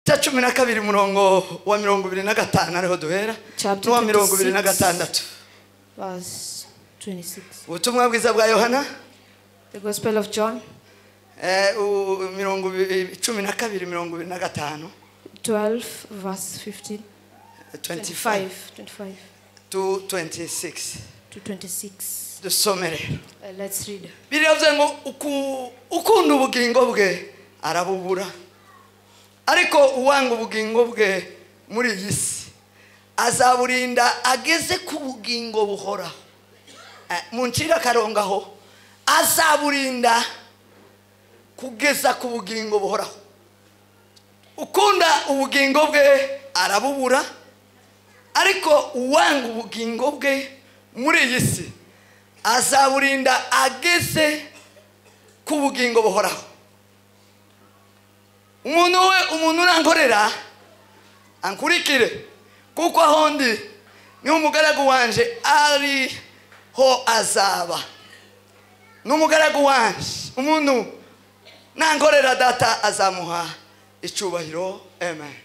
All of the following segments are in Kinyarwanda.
cya 12 murongo wa 25 ariho duhera no 26 verse 26. ubutumwa bwiza bwa Yohana The Gospel of John 12 verse 15 25 to 26 dusomere. Let's read. Biravuze ngo ukunda ubugingo bwe arabubura, ariko uwanga ubugingo bwe muri iyi si azaburinda ageze ku bugingo buhoraho. Muncira karongaho azaburinda kugeza ku bugingo buhoraho. Ukunda ubugingo bwe arabubura, ariko uwanga ubugingo bwe muri iyi si azaburinda ageze ku bugingo buhoraho. Umuntu urankorera ankurikire, kuko aho ndi ni umugaragu wanje ariho azaba. N'umugaragu wanje umuntu nankorera data azamuha icyubahiro. Amen.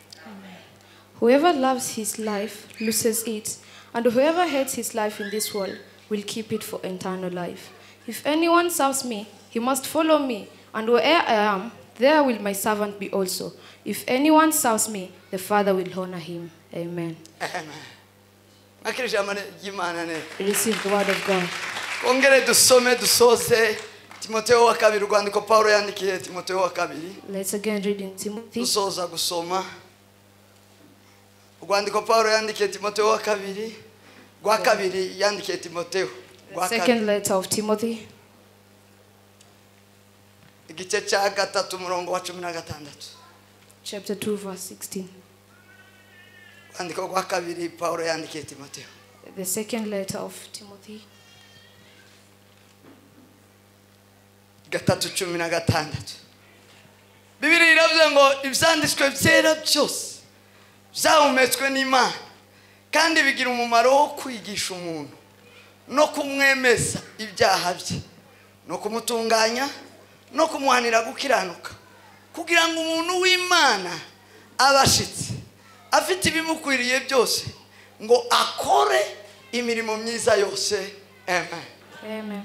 Whoever loves his life loses it, and whoever hates his life in this world will keep it for eternal life. If anyone serves me, he must follow me, and where I am, there will my servant be also. If anyone serves me, the Father will honor him. Amen. Amen. Receive the word of God. Ongere dusome dusoze Timotheo wa kabiri, urwandiko Paulo yandikiye Timotheo wa kabiri. Let's again read in Timothy. Dusoza gusoma urwandiko Paulo yandikiye Timotheo wa kabiri, rwa kabiri yandikiye Timotheo. Second letter of Timothy. Igice cya gatatu murongo wa 16. Chapter 2 verse 16. Urwandiko rwa kabiri Paulo yandikiye Timotheo. The second letter of Timothy. Gatatu 16. Bibiri iravuze ngo ibyanditswe byera byose byahumetswe n'Imana kandi bigira umumaro wo kwigisha umuntu no kumwemeza ibyaha bye no kumutunganya no kumuhanira gukiranuka, kugira ngo umuntu w'Imana abashitse afite ibimukwiriye byose ngo akore imirimo myiza yose. Amen. Amen.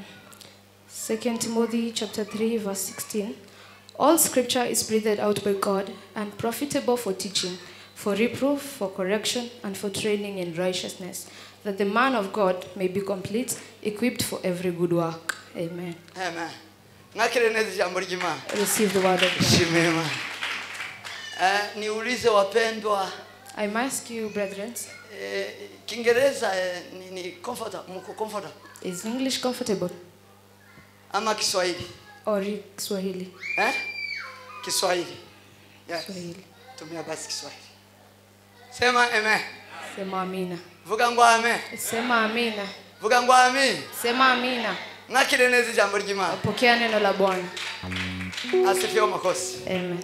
2 Timothy chapter 3 verse 16. All scripture is breathed out by God and profitable for teaching, for reproof, for correction, and for training in righteousness, that the man of God may be complete, equipped for every good work. Amen. Amen. Nakire neza jambo ry'Imana. Receive the word of God. Shimema. Niulize wapendwa. I ask you, brethren. Kiingereza ni comfortable, mko comfortable? Is English comfortable? Ama Kiswahili? Or Kiswahili? Kiswahili. Yes. Kiswahili. Tumia basi Kiswahili. Sema amen. Sema amina. Vuga ngo amen. Sema amina. Vuga ngo amen. Sema amina. Nakire neza jambo ry'Imana. Pokea neno la Bwana. Asifiwe makosi. Amen.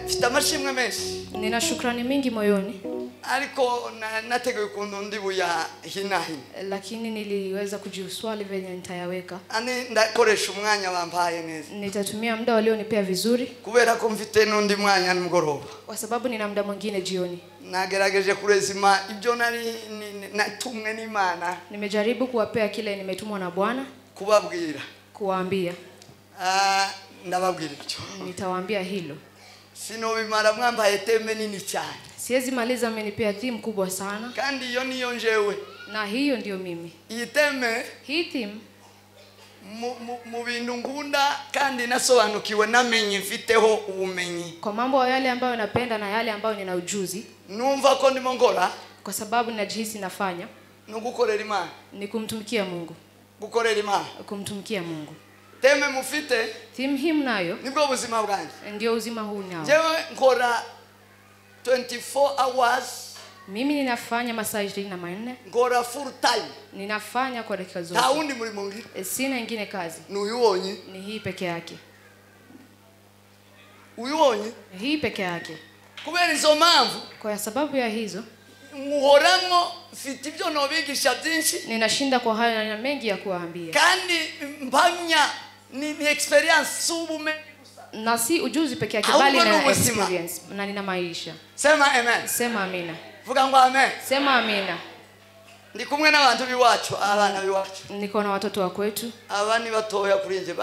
Mfite amashimwe menshi. Nina shukrani mingi moyoni. Ariko nateguye ukuntu ndi buya hinahi. Lakini niliweza kujiuswali venye nitayaweka. Ani ndakoresha umwanya bampaye neza. Nitatumia muda walionipea vizuri. Kubera ko mfite n'undi mwanya nimugoroba. Kwa sababu nina muda mwingine jioni. Nagerageje kurezima ibyo nari natumwe n'Imana. Nimejaribu kuwapea kile nimetumwa na Bwana. Kubabwira. Kuwaambia. Ndababwira icyo. Nitawaambia hilo. Sino bimara mwambaye teme nini cyane. Siwezi maliza, amenipea theme kubwa sana. Kandi iyo niyo njewe. Na hiyo ndio mimi. Iyi teme. Hii theme. Mu bintu ngunda kandi nasobanukiwe namenye mfiteho ubumenyi. Kwa mambo yale ambayo napenda na yale ambayo nina ujuzi. Numva ko ndimo ngora. Kwa sababu najihisi nafanya. Nugukorera Imana. Ni kumtumikia Mungu. Gukorera Imana. Kumtumikia Mungu. Teme mufite. Theme hii mnayo. Nibwo buzima bwanjye. Ndio uzima huu nao. Jewe nkora 24 hours. Mimi ninafanya masaa 24. Ngora full time. Ninafanya kwa dakika zote. Taundi muri mungi. Sina nyingine kazi. Nuyibonye. Ni hii peke yake. Uyibonye? Hii peke yake. Kubera izo mpamvu. Kwa sababu ya hizo. Muhoramo mfite ibyo nobigisha byinshi. Ninashinda kwa haya na mengi ya kuwaambia. Kandi mpamya ni experience subume gusa. Na si ujuzi peke yake bali na experience na nina maisha. Sema amen. Sema amina. Vuga ngo amen. Sema amina. Ndi kumwe n'abantu biwacu, abana biwacu. Niko na watoto wa kwetu. Abani batoya kuri nje.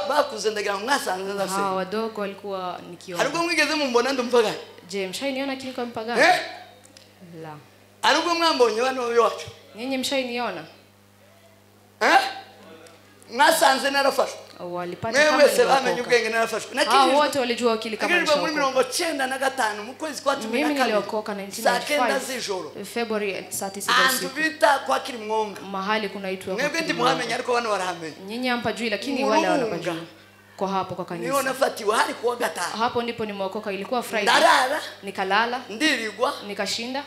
Bakuze ndagira mwasanze ndase. Hawa wadogo walikuwa nikiona. Ariko mwigeze mumbona ndumvaga. Je, mshainiona kini kwa mpagani? La. Ariko mwambonye bano biwacu. Nyinyi mshainiona? Mwasanze narafashwe. Walipata kama wewe bamenye ubwenge narafashwe. Nakini wote walijua wakili kama nishoka. Muri 95 mu kwezi kwa 12. Mimi niliokoka 1995 February saa 9 usiku. Andubita kwa Kirimwonga. Mahali kunaitwa kwa. Mwebwe ndi muhamenya ariko bano barahamenya. Nyinyi hampa juu lakini wale wanapajua. Kwa hapo kwa kanisa. Niona nafatiwa hali kwa gatano. Hapo ndipo nimeokoka, ilikuwa Friday. Ndarara. Nikalala. Ndirigwa. Nikashinda.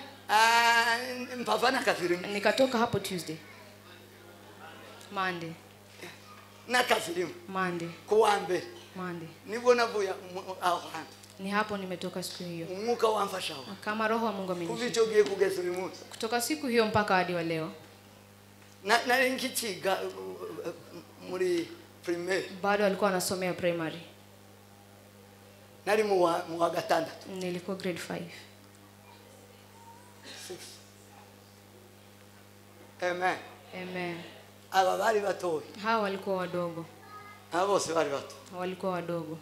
Mpavana kafiri. Nikatoka hapo Tuesday. Monday. Na kafiri. Monday. Kuambe. Monday. Nibona vuya aho. Ni hapo nimetoka siku hiyo. Mungu wamfasha. Kama roho wa Mungu amenishika. Kuvichogiye kugeza uyu munsi. Kutoka siku hiyo mpaka hadi wa leo. Na nkichiga muri primaire. Bado alikuwa anasomea primary. Nari mu wa gatandatu. Nilikuwa grade 5. 6. Amen. Amen. Aba bari batoye. Hawa walikuwa wadogo. Abo bose bari bato. Walikuwa wadogo.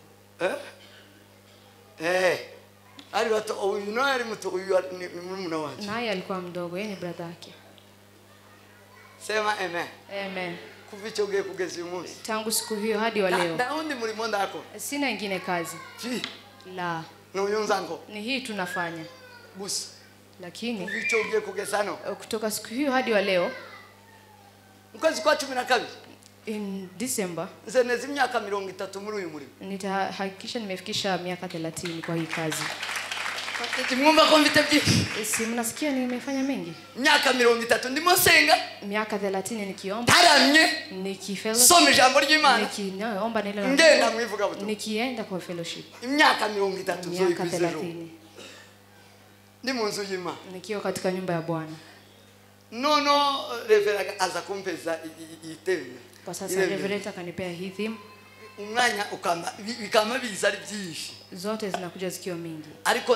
Ali bato uyu no yari muto uyu ni mwana wanje. Naye alikuwa mdogo, yeye ni brother yake. Sema amen. Amen. Kuvichogiye kugeza uyu munsi. Tangu siku hiyo hadi wa leo. Ndaundi mulimo ndako. Sina ingine kazi. La. N'uyunzango. Ni hii tunafanya. Gusa. Lakini kuvichogiye kugezano. Kutoka siku hiyo hadi wa leo. Mwezi kwa 12. In December. Zenezi miaka 30 muri uyu murimo. Nitahakikisha nimefikisha miaka 30 kwa hii kazi. Mwumva ko mvite byinshi. Si mnasikia nimefanya mengi? Miaka 30 ndimo senga. Miaka 30 nikiomba. Taramye. Nikifellowship. Soma ijambo ry'Imana. Nikiomba neno. Ngenda mwivuga buto. Nikienda kwa fellowship. Miaka 30 miaka 30. Ndi mu nzu y'Imana. Nikiwa katika nyumba ya Bwana. Nono Reverend aza kumpeza iteme. Kwa sasa Reverend akanipea hii theme. Umwanya ukama biza ari byinshi. Zote zinakuja zikiwa mingi. Ariko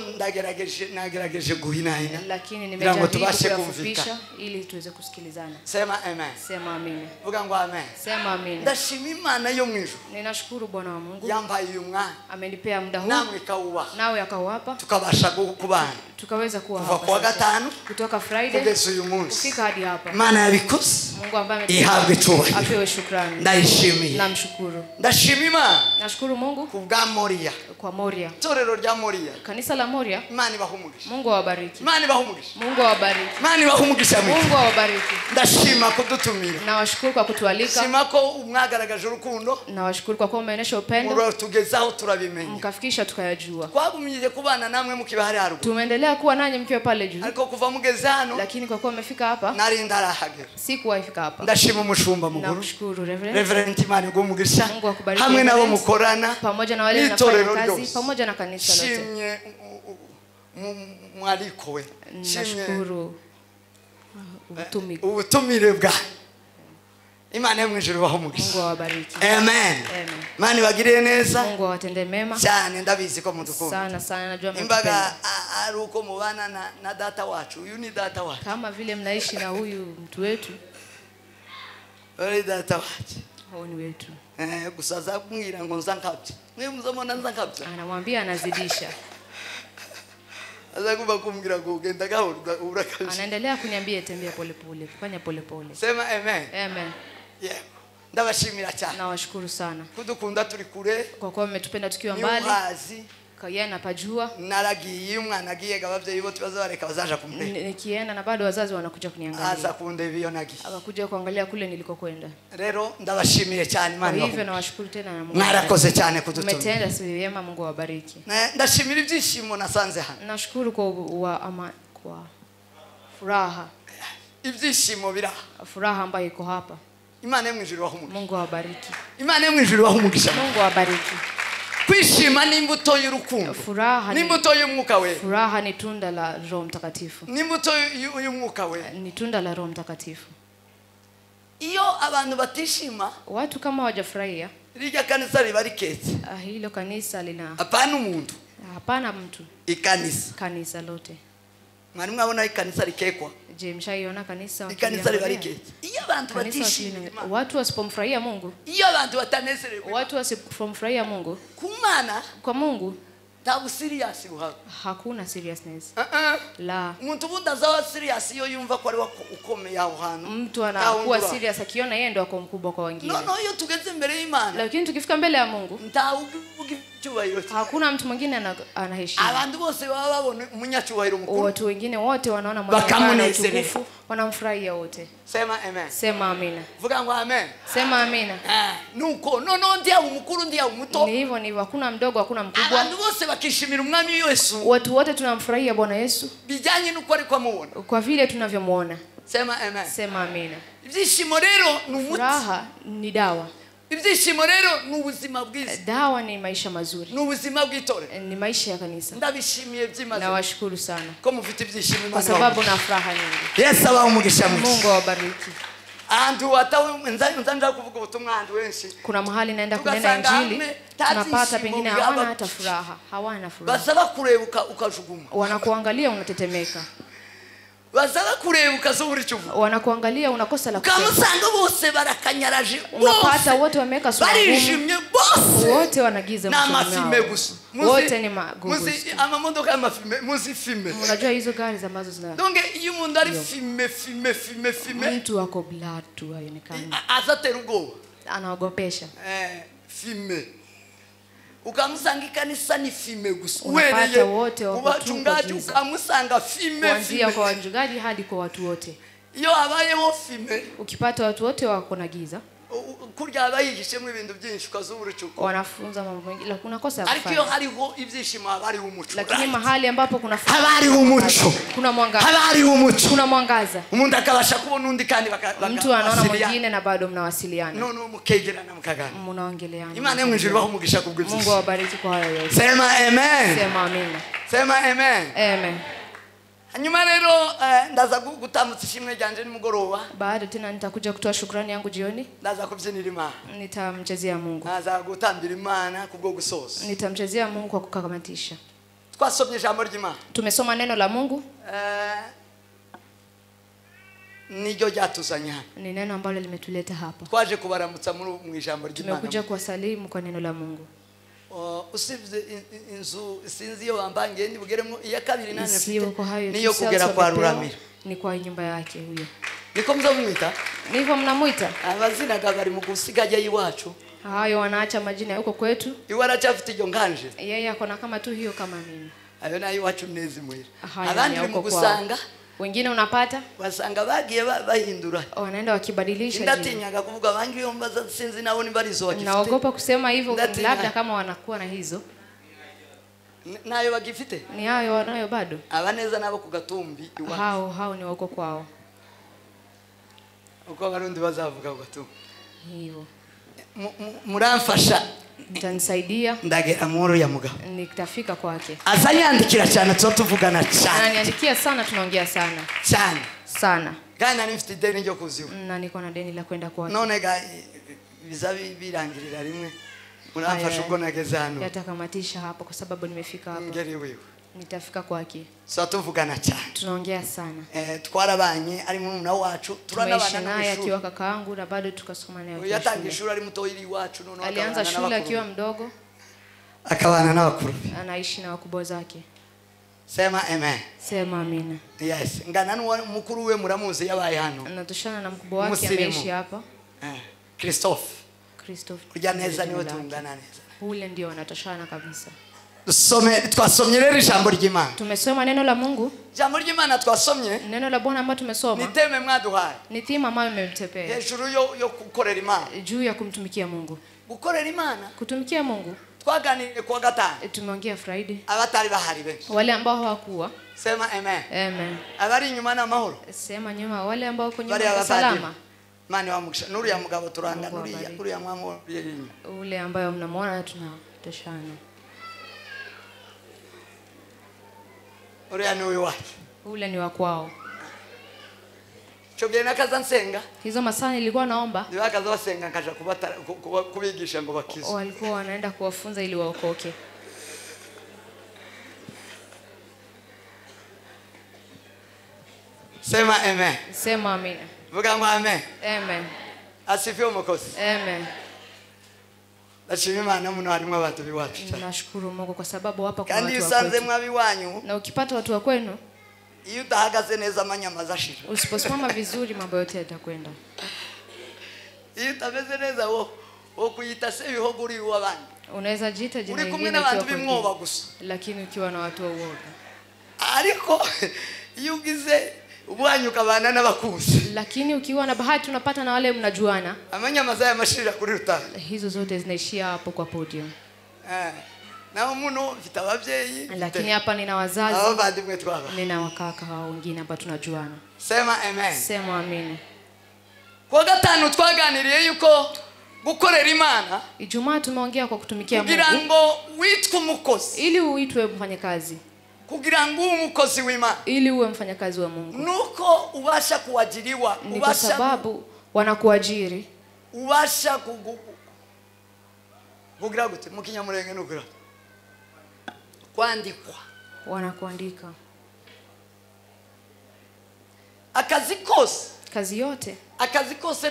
nagerageje guhinahina. Lakini nimejaribu kufupisha ili tuweze kusikilizana. Sema amen. Sema amina. Vuga ngo amen. Sema amina. Ndashima Imana yo mwijuru. Ninashukuru Bwana wa Mungu. Yampaye uyu mwanya. Amenipea muda huu. Namwe kawuba. Nawe akawapa. Tukabasha kubana. Tukaweza kuwa hapa. Kwa gatanu. Kutoka Friday. Kugeza uyu munsi. Kufika hadi hapa. Imana yabikoze. Mungu ambaye ihabwe cyubahiro. Apewe shukrani. Ndayishimiye. Namshukuru. Ndashima Imana. Nashukuru Mungu kubwa Moria. Kwa Moria. Torero rya Moria. Kanisa la Moria. Imana ibahumugisha. Mungu awabariki. Imana ibahumugisha. Mungu awabariki. Imana ibahumugisha mwe. Mungu awabariki. Ndashima kudutumira. Nawashukuru kwa kutualika. Shima ko umwagaragaje urukundo. Nawashukuru kwa kuwa mmeonyesha upendo. Muro tugezaho turabimenya. Mkafikisha tukayajua. Twagumije kubana namwe mukibahari haruko. Tumeendelea kuwa nanyi mkiwa pale juu. Ariko kuva mugezano. Lakini kwa kuwa mmefika hapa. Nari ndarahagera. Sikuwahi fika hapa. Ndashima umushumba mukuru. Nakushukuru Reverend Imana igumugisha. Mungu akubariki. Hamwe nabo mukorana. Pamoja na wale wanafanya kazi, pamoja na kanisa lote. Shimye mwaliko we. Nashukuru ubutumire bwa Imana yo mwijuru bahumugisha. Mungu awabariki. Amen. Imana ibagirire neza. Mungu awatende mema. Cyane ndabizi ko mudukunda. Sana sana najua mnapenda. Imbaga ari uko mubana na data wacu. Uyu ni data wacu. Kama vile mnaishi na huyu mtu wetu. Uri data wacu. Huyu ni wetu. Gusaza kumwira ngo nzankabye. Mwe muzamona nzankabye. Anamwambia anazidisha. Azakuba kumbwira ngo ugenda gahoro urakabye. Anaendelea kuniambia tembea pole pole, fanya pole pole. Sema amen. Amen. Yeah. Ndabashimira cyane. Nawashukuru sana. Kudukunda turi kure. Kwa kuwa mmetupenda tukiwa mbali. Niwazi. Kayana pajua. Naragiye umwana agiye gabavyeyi bo tubazabareka bazaja kumureka. Nikienda na bado wazazi wanakuja kuniangalia. Aza kunde biyo nagiye. Akakuja kuangalia kule nilikokwenda. Rero ndabashimiye cyane Imana. Kwa hivyo nawashukuru tena na Mungu. Mwarakoze cyane kudutumira. Mmetenda si vyema, Mungu awabariki. Ndashimira ibyishimo nasanze hano. Nashukuru kwa furaha. Ibyishimo bira. Furaha ambayo iko hapa. Imana yemwijuru wahumugisha. Mungu awabariki. Imana yemwijuru wahumugisha. Mungu awabariki. Kwishima ni imbuto y'urukundo. Furaha ni imbuto y'umwuka we. Furaha ni tunda la Roho Mtakatifu. Ni imbuto y'umwuka we. Ni tunda la Roho Mtakatifu. Iyo abantu batishima, watu kama hawajafurahia, Rija kanisa libariketse. Hilo kanisa lina Hapana umuntu. hapana mtu. Ikanisa. Kanisa lote. Mwari mwabona ikanisa likekwa. Je, mshaiona kanisa Ikanisa libariketse. Iyo abantu batishimye. Watu wasipomfurahia Mungu. Iyo abantu batanezerewe. Watu wasipomfurahia Mungu. Kumana. Kwa Mungu. Tabu serious uhaba. Hakuna seriousness. La. Umuntu bunda zawa serious iyo yumva ko ari ukomeye aho hantu. Mtu anakuwa serious akiona yeye ndo ako mkubwa kwa wengine. No, iyo tugeze mbele y'Imana. Lakini tukifika mbele ya Mungu, ntaugicubahiro. Hakuna mtu mwingine anaheshima. Abantu bose baba babona umunyacubahiro mukuru. Watu wengine wote wanaona mtukufu, wanamfurahia wote. Sema amen. Sema amina. Vuga ngo amen. Sema amina. Nuko no ndia umukuru ndia umuto. Ni hivyo hakuna mdogo hakuna mkubwa. Abantu bose bakishimira umwami Yesu. Watu wote tunamfurahia Bwana Yesu. Bijanye nuko ari kwamuona. Kwa vile tunavyomuona. Sema amen. Sema amina. Ibyishimo rero ni umuti. Furaha ni dawa. Ibyishimo rero ni ubuzima bwiza. Dawa ni maisha mazuri. Ni ubuzima bw'itore. Ni maisha ya kanisa. Ndabishimiye byimaze. Nawashukuru sana. Ko mufite ibyishimo Imana. Kwa sababu na furaha nyingi. Yesu abaho umugisha mwinshi. Mungu awabariki. Andu atawe nzanja kuvuga ubutumwa andu wenshi. Kuna mahali naenda kunena injili, tunapata pengine hawana hata furaha, hawana furaha. Basaba kurebuka ukajuguma. Wanakuangalia unatetemeka. Basaba kurebuka zuri cyuvu. Wanakuangalia unakosa la kusema. Kamusanga bose barakanyaraje. Unapata wote wameka sura ngumu. Barijimye bose. Wote wanagiza mchana. Na mafime gusa. Wote ni magugu. Muzi amamodoka mafime, muzi fime. Unajua hizo gari ambazo zina. Donc iyo umuntu ari fime. Mtu wako blood tu haionekani. Azatera ubwoba. Anaogopesha. Fime. Ukamusanga kanisa ni fime gusa. Unapata wote wachungaji ukamusanga fime. Kuanzia kwa wachungaji hadi kwa watu wote. Iyo abayeho fime. Ukipata watu wote wako na giza. Kurya abayigishemo ibintu byinshi ukazubura cyuko. Wanafunza mambo mengi lakini unakosa kufanya. Ariko hariho ibyishimo abari umuco. Lakini mahali ambapo kuna furaha. Habari umuco. Kuna mwangaza. Habari umuco. Kuna mwangaza. Umuntu akabasha kubona undi kandi mtu anaona mwingine na bado mnawasiliana. No mukegerana mukagana. Mnaongeleana. Imana yamwijuru baho umugisha kubw'ibyo. Mungu awabariki kwa hayo yote. Sema amen. Sema amina. Sema amen. Amen. Hanyuma rero ndaza gutambutsa ishimwe ryanje nimugoroba. Baada tena nitakuja kutoa shukrani yangu jioni. Ndaza kubyinira Imana. Nitamchezea Mungu. Ndaza gutambira Imana kubwo gusoza. Nitamchezea Mungu kwa kukamatisha. Twasomye ijambo ry'Imana. Tumesoma neno la Mungu. Niryo ryatuzanya hano. Ni neno ambalo limetuleta hapa. Twaje kubaramutsa mu ijambo ry'Imana. Tumekuja kuwasalimu kwa neno la Mungu. Usibye inzu sinzi yo bambangiye ndi bugeremo iya kabiri nane mfite niyo kugera kwa Ruramira ni kwa nyumba yake huyo. Niko mzamwita? Niko mnamuita? Abazina gabari mu gusigaje yiwacu. Hayo wanaacha majina huko kwetu. Iwara chafite iryo nganje. Yeye akona kama tu hiyo kama mimi. Ayo nayo iwacu nezi mwira. Abandi mu gusanga wengine unapata wasanga bagiye bahindura. Wanaenda wakibadilisha. Ndatinyaga kuvuga bangi yo mbaza sinzi nawo ni barizo wakifite. Naogopa kusema hivyo labda kama wanakuwa na hizo. Nayo bagifite? Ni hayo wanayo bado. Abaneza nabo kugatumbi iwa. Hao ni wako kwao. Uko abarundi bazavuga kugatumbi. Hivyo. Muramfasha. Mtanisaidia. Ndagera muru ya mugabo. Nitafika kwake. Azanyandikira cyane tuzotuvugana cyane. Ananiandikia sana tunaongea sana. Cyane. Sana. Gana nifite deni ryo kuziwa. Na niko na deni la kwenda kwake. None ga bizabi birangirira rimwe. Muramfasha ubwo nageze hano. Yatakamatisha hapo kwa sababu nimefika hapa. Ngeri wewe. Nitafika kwake. So tuvugana cyane. Tunaongea sana. Twarabanye ari mu muna wacu turanabana naye akiwa kakaangu na bado tukasoma naye. Yatangiye shule ari muto ili wacu none alianza shule akiwa mdogo. Akabana na wakuru. Anaishi na wakubwa zake. Sema amen. Sema amina. Yes. Ngana mukuru we muramuzi yabaye hano. Anatoshana na mkubwa wake ameishi hapa. Christophe. Kujya neza niwe tungana neza. Ule ndio anatoshana kabisa. Twasomye rero ijambo ry'Imana. Tumesoma neno la Mungu. Jambo ry'Imana twasomye. Neno la Bwana ambalo tumesoma. Niteme mwaduhaye. Ni thema ambayo imetupea. Hejuru yo gukorera Imana. Juu ya kumtumikia Mungu. Gukorera Imana. Kutumikia Mungu. Twaganiriye kwa gatano. Tumeongea Friday. Abatari bahari benshi. Wale ambao hawakuwa. Sema amen. Amen. Abari nyuma na mahoro. Sema nyuma wale ambao wako nyuma salama. Mani wa mugisha nuri ya mugabo turanga nuri ya mwamo yinyi. Ule ambayo mnamuona tunatoshana. Ule ni wake. Ule ni wa kwao. Chogeye nakaza nsenga. Hizo masaa nilikuwa naomba. Nibakaza basenga nkaja kubigisha ngo bakize. Walikuwa wanaenda kuwafunza ili waokoke. Sema amen. Sema amina. Vuga ngo amen. Amen. Asifiwe Mwokozi. Amen. Ashimwe Imana muno harimo abantu biwacu. Nashukuru Mungu kwa sababu hapa kuna Kandi watu wa usanze kwetu. mwabi wanyu. Na ukipata watu wa kwenu, iyo utahagaze neza amanyama zashira. usiposimama vizuri mambo yote yatakwenda. Iyo utameze neza wo kuyita se bihogo uri w'abandi. Unaweza jiita jina Uri kumwe lingine n'abantu ukiwa bimwoba kwingine, gusa. lakini ukiwa na watu wa uoga. Ariko iyo ugize ubwanyu kabana n'abakuzi. Lakini ukiwa na bahati unapata na wale mnajuana, Amanyama zaya mashira kuri rutana. hizo zote zinaishia hapo kwa podium. Na muno mfite abavyeyi. Lakini hapa nina wazazi, abavandimwe twaba. nina wakaka hao wengine hapa tunajuana. Sema amen. Sema amina. Kwa gatanu twaganiriye yuko gukorera Imana Ijumaa tumeongea kwa kutumikia kugira Mungu ngo witwe umukozi, ili uitwe mfanyakazi, kugira ngo umukozi w'Imana, ili uwe mfanyakazi wa Mungu. nuko ubasha kuajiriwa, Ni kwa sababu wanakuajiri, ubasha kugira gute mu Kinyamulenge nugira kwandikwa, wanakuandika. akazi kose, Kazi yote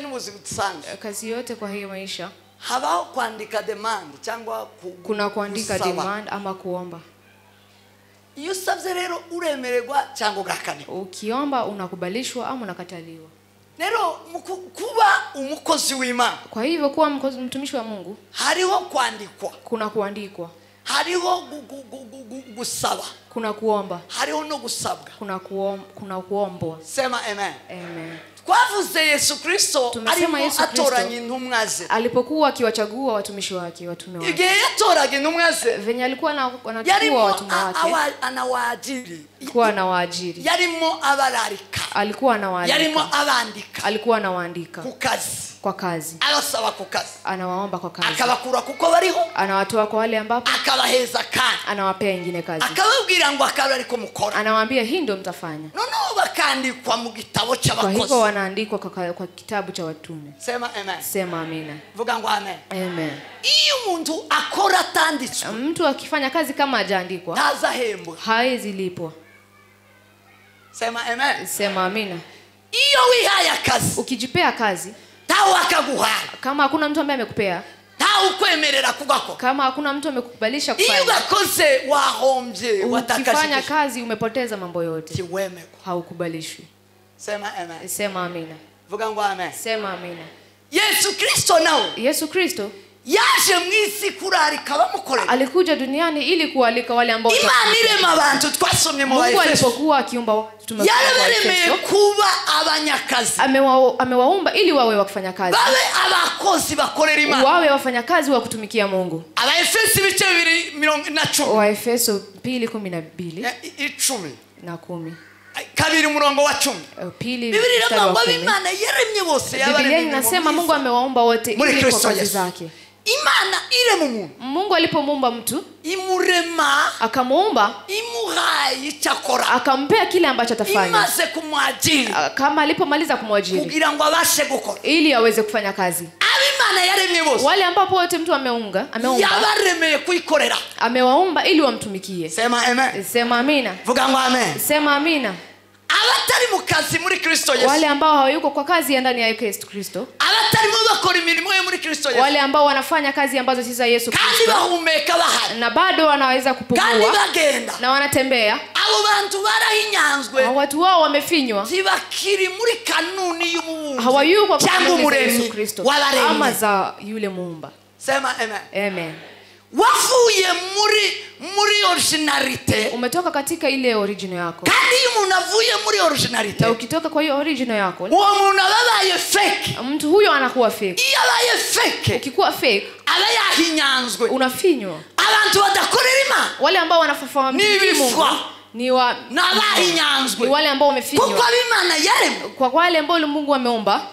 n'ubuzima busanzwe, kazi yote kwa hiyo maisha habaho kwandika demand cyangwa kuna kuandika demand ama kuomba. Iyo usabye rero uremererwa cyangwa ugakanirwa. Ukiomba unakubalishwa ama unakataliwa. Rero kuba umukozi w'Imana, Kwa hivyo kuwa mtumishi wa Mungu, hariho kwandikwa, kuna kuandikwa, hariho gusaba, kuna kuomba, hariho no gusabwa, kuna kuombwa. Sema amen. Amen. Twavuze Yesu Kristo arimo atoranya intumwa ze, alipokuwa akiwachagua watumishi wake, watume wake. igihe yatoraga intumwa ze, Venye alikuwa anachukua watume wake, anawaajiri, alikuwa anawaajiri, yarimo abararika, alikuwa anawaandika, yarimo abandika, alikuwa anawaandika kwa kazi, abasaba ku kazi, anawaomba kwa kazi, akabakura kuko bariho, anawatoa kwa wale ambapo, akabaheza kandi, anawapea ingine kazi, akababwira ngo akaba ariko mukora, anawaambia hii ndio mtafanya. noneho bakandikwa mu gitabo cy'abakozi. Kwa hivyo wanaandikwa kwa kitabu cha watume. Sema amen. Sema amina. Vuga ngo amen. Amen. Iyo umuntu akora atanditswe, Mtu akifanya kazi kama hajaandikwa, ntazahembwa, hawezi lipwa. Sema amen. Sema amina. Iyo wihaye akazi, Ukijipea kazi, tawo akaguhaye, kama hakuna mtu ambaye amekupea, tawo ukwemerera kugako, kama hakuna mtu amekukubalisha iyo kufanya, ugakoze wahombye, ukifanya watakashije, kazi umepoteza mambo yote, kiwemeko. haukubalishwi. Sema amen. Sema amina. Vuga ngo amen. Sema amina. Yesu Kristo nawe, Yesu Kristo yaje mwisi kurarika bamukorera, alikuja duniani ili kualika wale ambao Imana irema abantu twasomye mu Mungu Efeso, alipokuwa akiumba watu, yarabaremeye kuba abanyakazi, amewaumba ili wawe wakufanya kazi, babe abakozi bakorera Imana, wawe wafanyakazi wa kutumikia Mungu. Abaefeso ibice 2:10, Waefeso 2:12 10 na 10. kabiri umurongo wa 10. Biblia inasema Imana yaremye bose, Biblia inasema Mungu amewaumba wote ili kwa kazi Yesu zake. Imana irema umuntu, Mungu alipomuumba mtu, imurema, akamuumba, imuhaye icyakora, akampea kile ambacho atafanya, imaze kumwajiri, kama alipomaliza kumwajiri, kugira ngo abashe gukora, ili aweze kufanya kazi. Imana yaremye bose, Wale ambao wote mtu ameumba, yabaremeye kuikorera, amewaumba ili wamtumikie. Sema amen. Sema amina. Vuga ngo amen. Sema amina. Abatari mu kazi muri Kristo Yesu, Wale ambao hawayuko kwa kazi ya ndani ya Yesu Kristo, abatari mu bakora imirimo yo muri Kristo Yesu, wale ambao wanafanya kazi ambazo si za Yesu kandi Kristo, bahumeka bahari, na bado wanaweza kandi kupumua bagenda, na wanatembea, abo bantu barahinyanzwe, watu wao wamefinywa, zibakiri muri kanuni y'umubumbi, hawayuko kwa kanuni ya Yesu Kristo ama za yule muumba. Sema amen. Amen. Wafuye muri originalite, Umetoka katika ile original yako, kandi umuntu avuye muri originalite, na ukitoka kwa hiyo original yako, uwo muntu abaye fake, mtu huyo anakuwa fake. iyo abaye fake, Ukikuwa fake, aba yahinyanzwe, unafinywa. abantu badakorera Imana, Wale ambao wanafahamu Mungu ni nabahinyanzwe, ni wale ambao wamefinywa, kuko Imana yaremye, kwa wale ambao Mungu ameumba,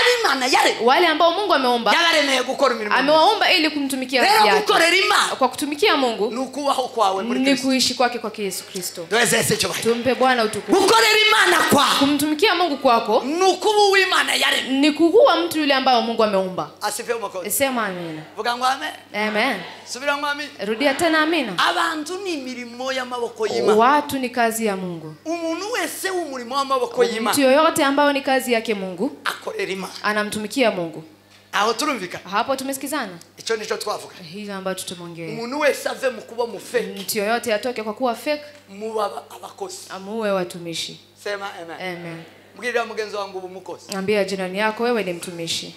abimana yare wale ambao Mungu ameomba yabaremeye gukora imirimo amewaomba ili kumtumikia yake gukorera Imana kwa kutumikia Mungu nukubaho kwawe muri Kristo ni kuishi kwake kwa Yesu Kristo doze cyo tumpe Bwana utukufu gukorera Imana kwa kumtumikia Mungu kwako nukubu w'Imana yare ni kuwa mtu yule ambaye Mungu ameomba asifiwe umukobwa sema amina vuga ngo amen amen subira ngo amen rudia tena amina abantu ni imirimo y'amaboko y'Imana watu ni kazi ya Mungu umuntu wese umurimo w'amaboko y'Imana mtu yoyote ambaye ni kazi yake Mungu akorera Imana anamtumikia Mungu aho turumvika hapo tumesikizana ico nico twavuga hizo ambacho tumeongea umuntu wese ave mu kuba mu fake mtu yoyote atoke kwa kuwa fake muba abakozi amuwe watumishi sema amen amen mbwirira mugenzi wangu umukozi ambia jirani yako wewe ni mtumishi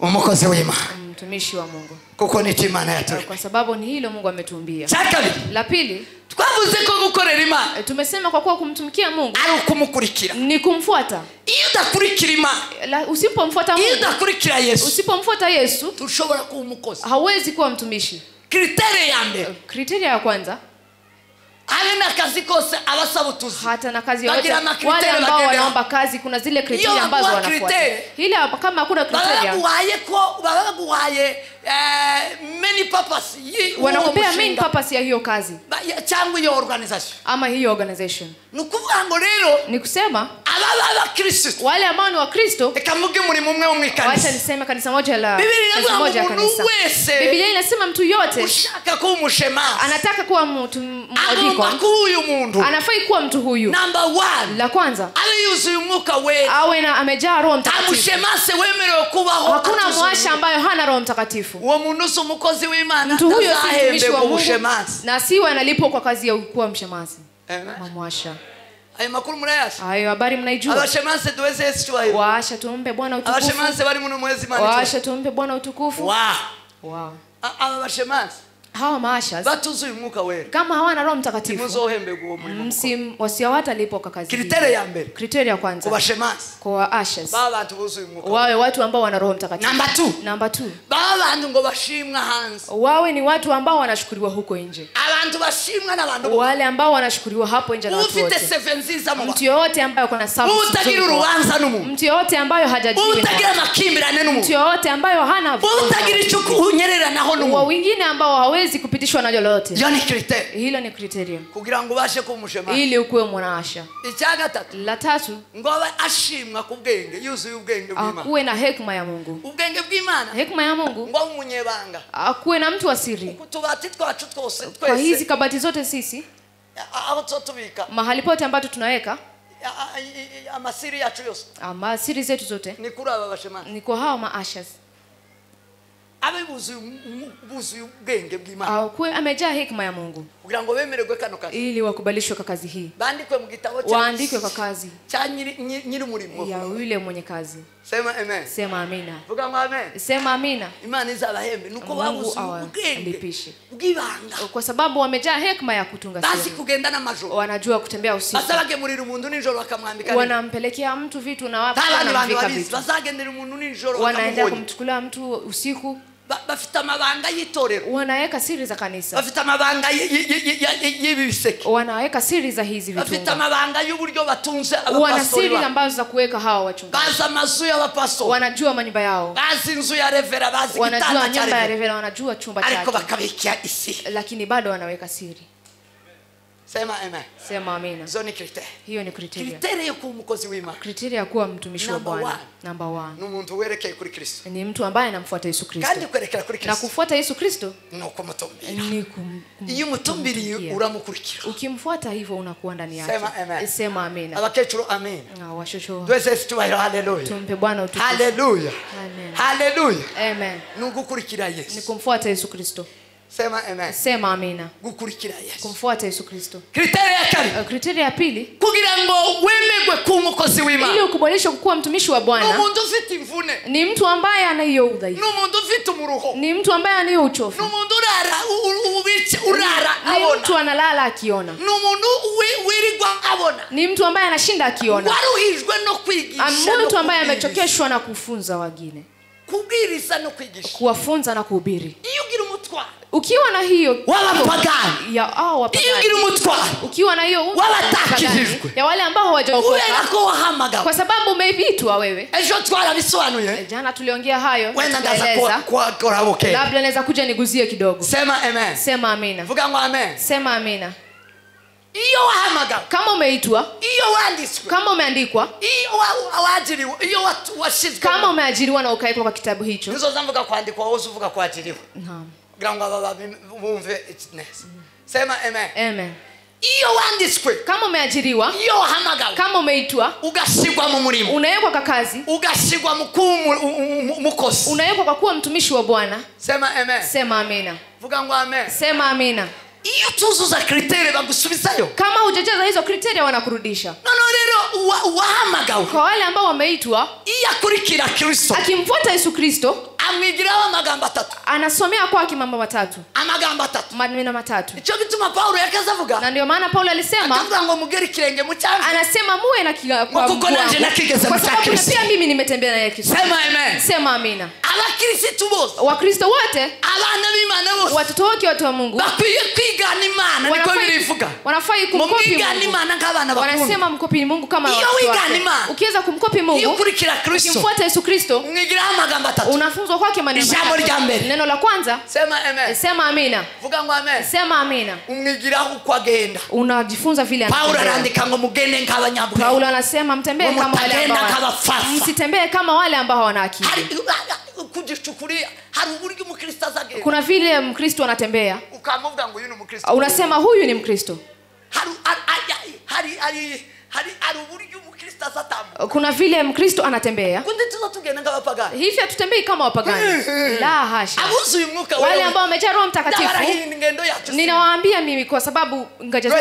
umukozi w'Imana mtumishi wa Mungu kuko ni Imana yaturi kwa sababu ni hilo Mungu ametuambia chakabiri la pili twavuze ko gukorera Imana tumesema kwa kuwa kumtumikia Mungu ari ukumukurikira ni kumfuata iyo udakurikira Imana usipomfuata iyo Mungu udakurikira Yesu usipomfuata Yesu tushobora kuba umukozi hauwezi kuwa mtumishi kriteria ya mbere kriteria ya kwanza ale na kazi kose abasabutuzi hata na kazi yote wale ambao wanaomba kazi kuna zile kriteria ambazo wanafuata ile kama hakuna kriteria babaguhaye many purpose wanakupea main purpose ya hiyo kazi cyangwa iyo organization ama hiyo organization nukuvuga ngo rero ni kusema ababa Kristo wale ambao ni wa Kristo ekamuge muri mumwe wo mwikanisa acha niseme kanisa moja la kanisa moja kanisa Biblia inasema mtu yote ushaka kuba umushemasi anataka kuwa mtu mwadiko huyu mundu anafai kuwa mtu huyu number 1 la kwanza awe yuzuye umwuka wera awe na amejaa Roho Mtakatifu amushemase wemerewe kubaho hakuna mwasha ambayo hana Roho Mtakatifu uwo muntu si umukozi w'Imana mtu huyo si mtumishi wa Mungu na si analipwa kwa kazi ya kuwa mshemasi mwasha ayo makuru murayasha hayo habari mnaijua abashemase tuweze Yesu tuwayo waasha tumpe Bwana utukufu abashemase bari muno mwezi Imana waasha tumpe Bwana utukufu wow abashemase hawa maashas batuzuye umwuka wera kama hawana Roho Mtakatifu muzohembegwa uwo murimo wasiwata lipo kwa kazi kriteria ya mbere kriteria kwanza kwa bashemase kwa ashas baba bantu buzuye umwuka wawe watu ambao wana Roho Mtakatifu number 2 baba bantu ngo bashimwa hanze wawe ni watu ambao wanashukuriwa huko nje abantu bashimwa n'abantu wale ambao wanashukuriwa hapo nje na watu wote ufite 7 nziza mu mtu yote ambaye kuna sababu utagira urubanza n'umuntu mtu yote ambaye hajajiwa utagira makimbirane n'umuntu mtu yote ambaye hana utagira icyo unyereranaho n'umuntu wengine ambao hawezi kupitishwa na lolote yani kriteria hilo ni kriteria kugira ngo bashe kumushemasi ili ukuwe mwanaasha icyaga tatu la tatu ngo ashimwa ku bwenge yuzuye ubwenge bw'Imana akuwe na hekima ya Mungu ubwenge bw'Imana hekima ya Mungu ngo umunyebanga akuwe na mtu wa siri tubati twacu twose kwa hizi kabati zote sisi aho tubika mahali pote ambapo tunaweka amasiri yacu yose ama siri zetu zote ni kuri aba bashemasi ni kwa hao maashas buzuye ubwenge bw'Imana akuwe amejaa hekima ya Mungu kugira ngo bemererwe kano kazi ili wakubalishwe kwa kazi hii bandikwe mu gitabo waandikwe kwa kazi cha nyiri umurimo ya yule mwenye kazi sema amen sema amina vuga ngo amen sema amina Imana izabahembe nuko babuze ubwenge bw'ibanga kwa sababu wamejaa hekima ya kutunga siri basi kugenda na majoro wanajua kutembea usiku basabage murira umuntu nijoro bakamwambika wanampelekea mtu vitu na wapo wanamvika vitu basagendera umuntu nijoro wanaenda kumchukulia mtu usiku bafite amabanga y'itorero wanaweka siri za kanisa bafite amabanga y'ibiseke wanaweka siri za hizi vitu bafite amabanga y'uburyo batunze wana siri ambazo za kuweka hawa wachungaji baza mazu y'abapastori wanajua manyumba yao bazi inzu ya revera bazi wanajua nyumba ya revera wanajua chumba chake ariko bakabikia isi lakini bado wanaweka siri sema amen sema amina zoni kriteria hiyo ni kriteria kriteria yo kuba umukozi w'Imana kriteria kuwa mtumishi wa Bwana number 1 n'umuntu werekeye kuri Kristo ni mtu ambaye anamfuata Yesu Kristo kandi kwerekera kuri Kristo na kufuata Yesu Kristo no kumutumbira ni iyo mutumbiri uramukurikira ukimfuata hivyo unakuwa ndani yake sema amen sema amina abakecuru amen washosho twese tubaye haleluya tumpe Bwana utukufu haleluya amen haleluya amen nugukurikira Yesu ni kumfuata Yesu Kristo sema amen sema amina gukurikira Yesu kumfuata Yesu Kristo kriteria ya kari kriteria ya pili kugira ngo wemegwe ku umukozi w'Imana ili ukubalishwe kuwa mtumishi wa Bwana n'umuntu ufite imvune ni mtu ambaye ana hiyo udhaifu n'umuntu ufite umuruho ni mtu ambaye ana hiyo uchofu n'umuntu urara abona ni mtu analala akiona n'umuntu wirirwa abona ni mtu ambaye anashinda akiona waruhijwe no kwigisha mtu ambaye amechokeshwa na kufunza wengine kubwiriza no kwigisha kuwafunza na kuhubiri iyo ugira umutwaro ukiwa na hiyo w'abapagani ya iyo ugira umutwaro ukiwa na hiyo w'abatakijijwe ya wale ambao hawajaokoka kubera ko wahamagawe kwa sababu umeitwa wewe. ejo twarabisobanuye Jana tuliongea hayo. wenda ndaza koraboke Labda naweza kuja niguzie kidogo. sema amen. Sema amina. vuga ngo amen. Sema amina. iyo wahamagawe Kama umeitwa, iyo wanditswe, kama umeandikwa, iyo wajiriwe, iyo washizwe, kama umeajiriwa na ukaekwa kwa kitabu hicho. nizo zamvuga kwandikwa wowe uvuga kwajiriwe. Naam. kugira ngo aba bumve neza. Sema amen. Amen. iyo wanditswe, Kama umeajiriwa, iyo wahamagawe, kama umeitwa, ugashigwa mu murimo, unawekwa kwa kazi, ugashigwa mukosi, unawekwa kwa kuwa mtumishi wa Bwana. sema amen. Sema amina. vuga ngo amen. Sema amina. iyo tuzuza kritere bagusubizayo, Kama hujajaza hizo kriteria wanakurudisha. none rero wahamagawe, Kwa wale ambao wameitwa, iyo akurikira Kristo akimfuata Yesu Kristo, amwigiraho amagambo atatu, anasomea kwake mambo matatu, amagambo atatu. maneno matatu. Icyo gituma Paulo yakazavuga, Na ndio maana Paulo alisema, akavuga ngo mugere ikirenge mu cyanzu, anasema muwe na kwa kuko nanje nakigeze mu kwa sababu na Kristo. pia mimi nimetembea na Kristo. sema amen. Sema amina. abakirisitu bose, Wakristo wote, abana b'Imana bose watoto wake, watu wa Mungu, bakwiye kwigana Imana, niko birivuga, wanafai kumkopi mumwigana Mungu. Imana nk'abana bakuru. Wanasema mkopi Mungu kama Iyo watoto wigana wake. Imana, Ukiweza kumkopi iyo Mungu, ukurikira Kristo, ukimfuata Yesu Kristo, mwigiraho amagambo atatu. unafunzwa kwake maneno Ijambo rya matatu. mbere, Neno la kwanza, sema amen. sema amina. vuga ngo amen. Sema amina. umwigiraho uko agenda. Unajifunza vile Paulo anatembea. arandika ngo mugende nk'abanyabwenge, Paulo anasema mtembee kama wale mutagenda ambao nk'abafafa. msitembee kama wale ambao hawana akili. kugicukuria hari uburyo umukristo azagenda, Kuna vile Mkristo anatembea, ukamuvuga ngo uyu ni umukristo, unasema huyu ni Mkristo. hari uburyo umukristo azatamba, Kuna vile Mkristo anatembea, kundi tuzatugenda nk'abapagani, hivi hatutembei kama wapagani. La hasha. abuzuye umwuka Wale ambao wamejaa Roho Mtakatifu, ndabarahinda ingendo yacu, ninawaambia mimi kwa sababu ngajaza.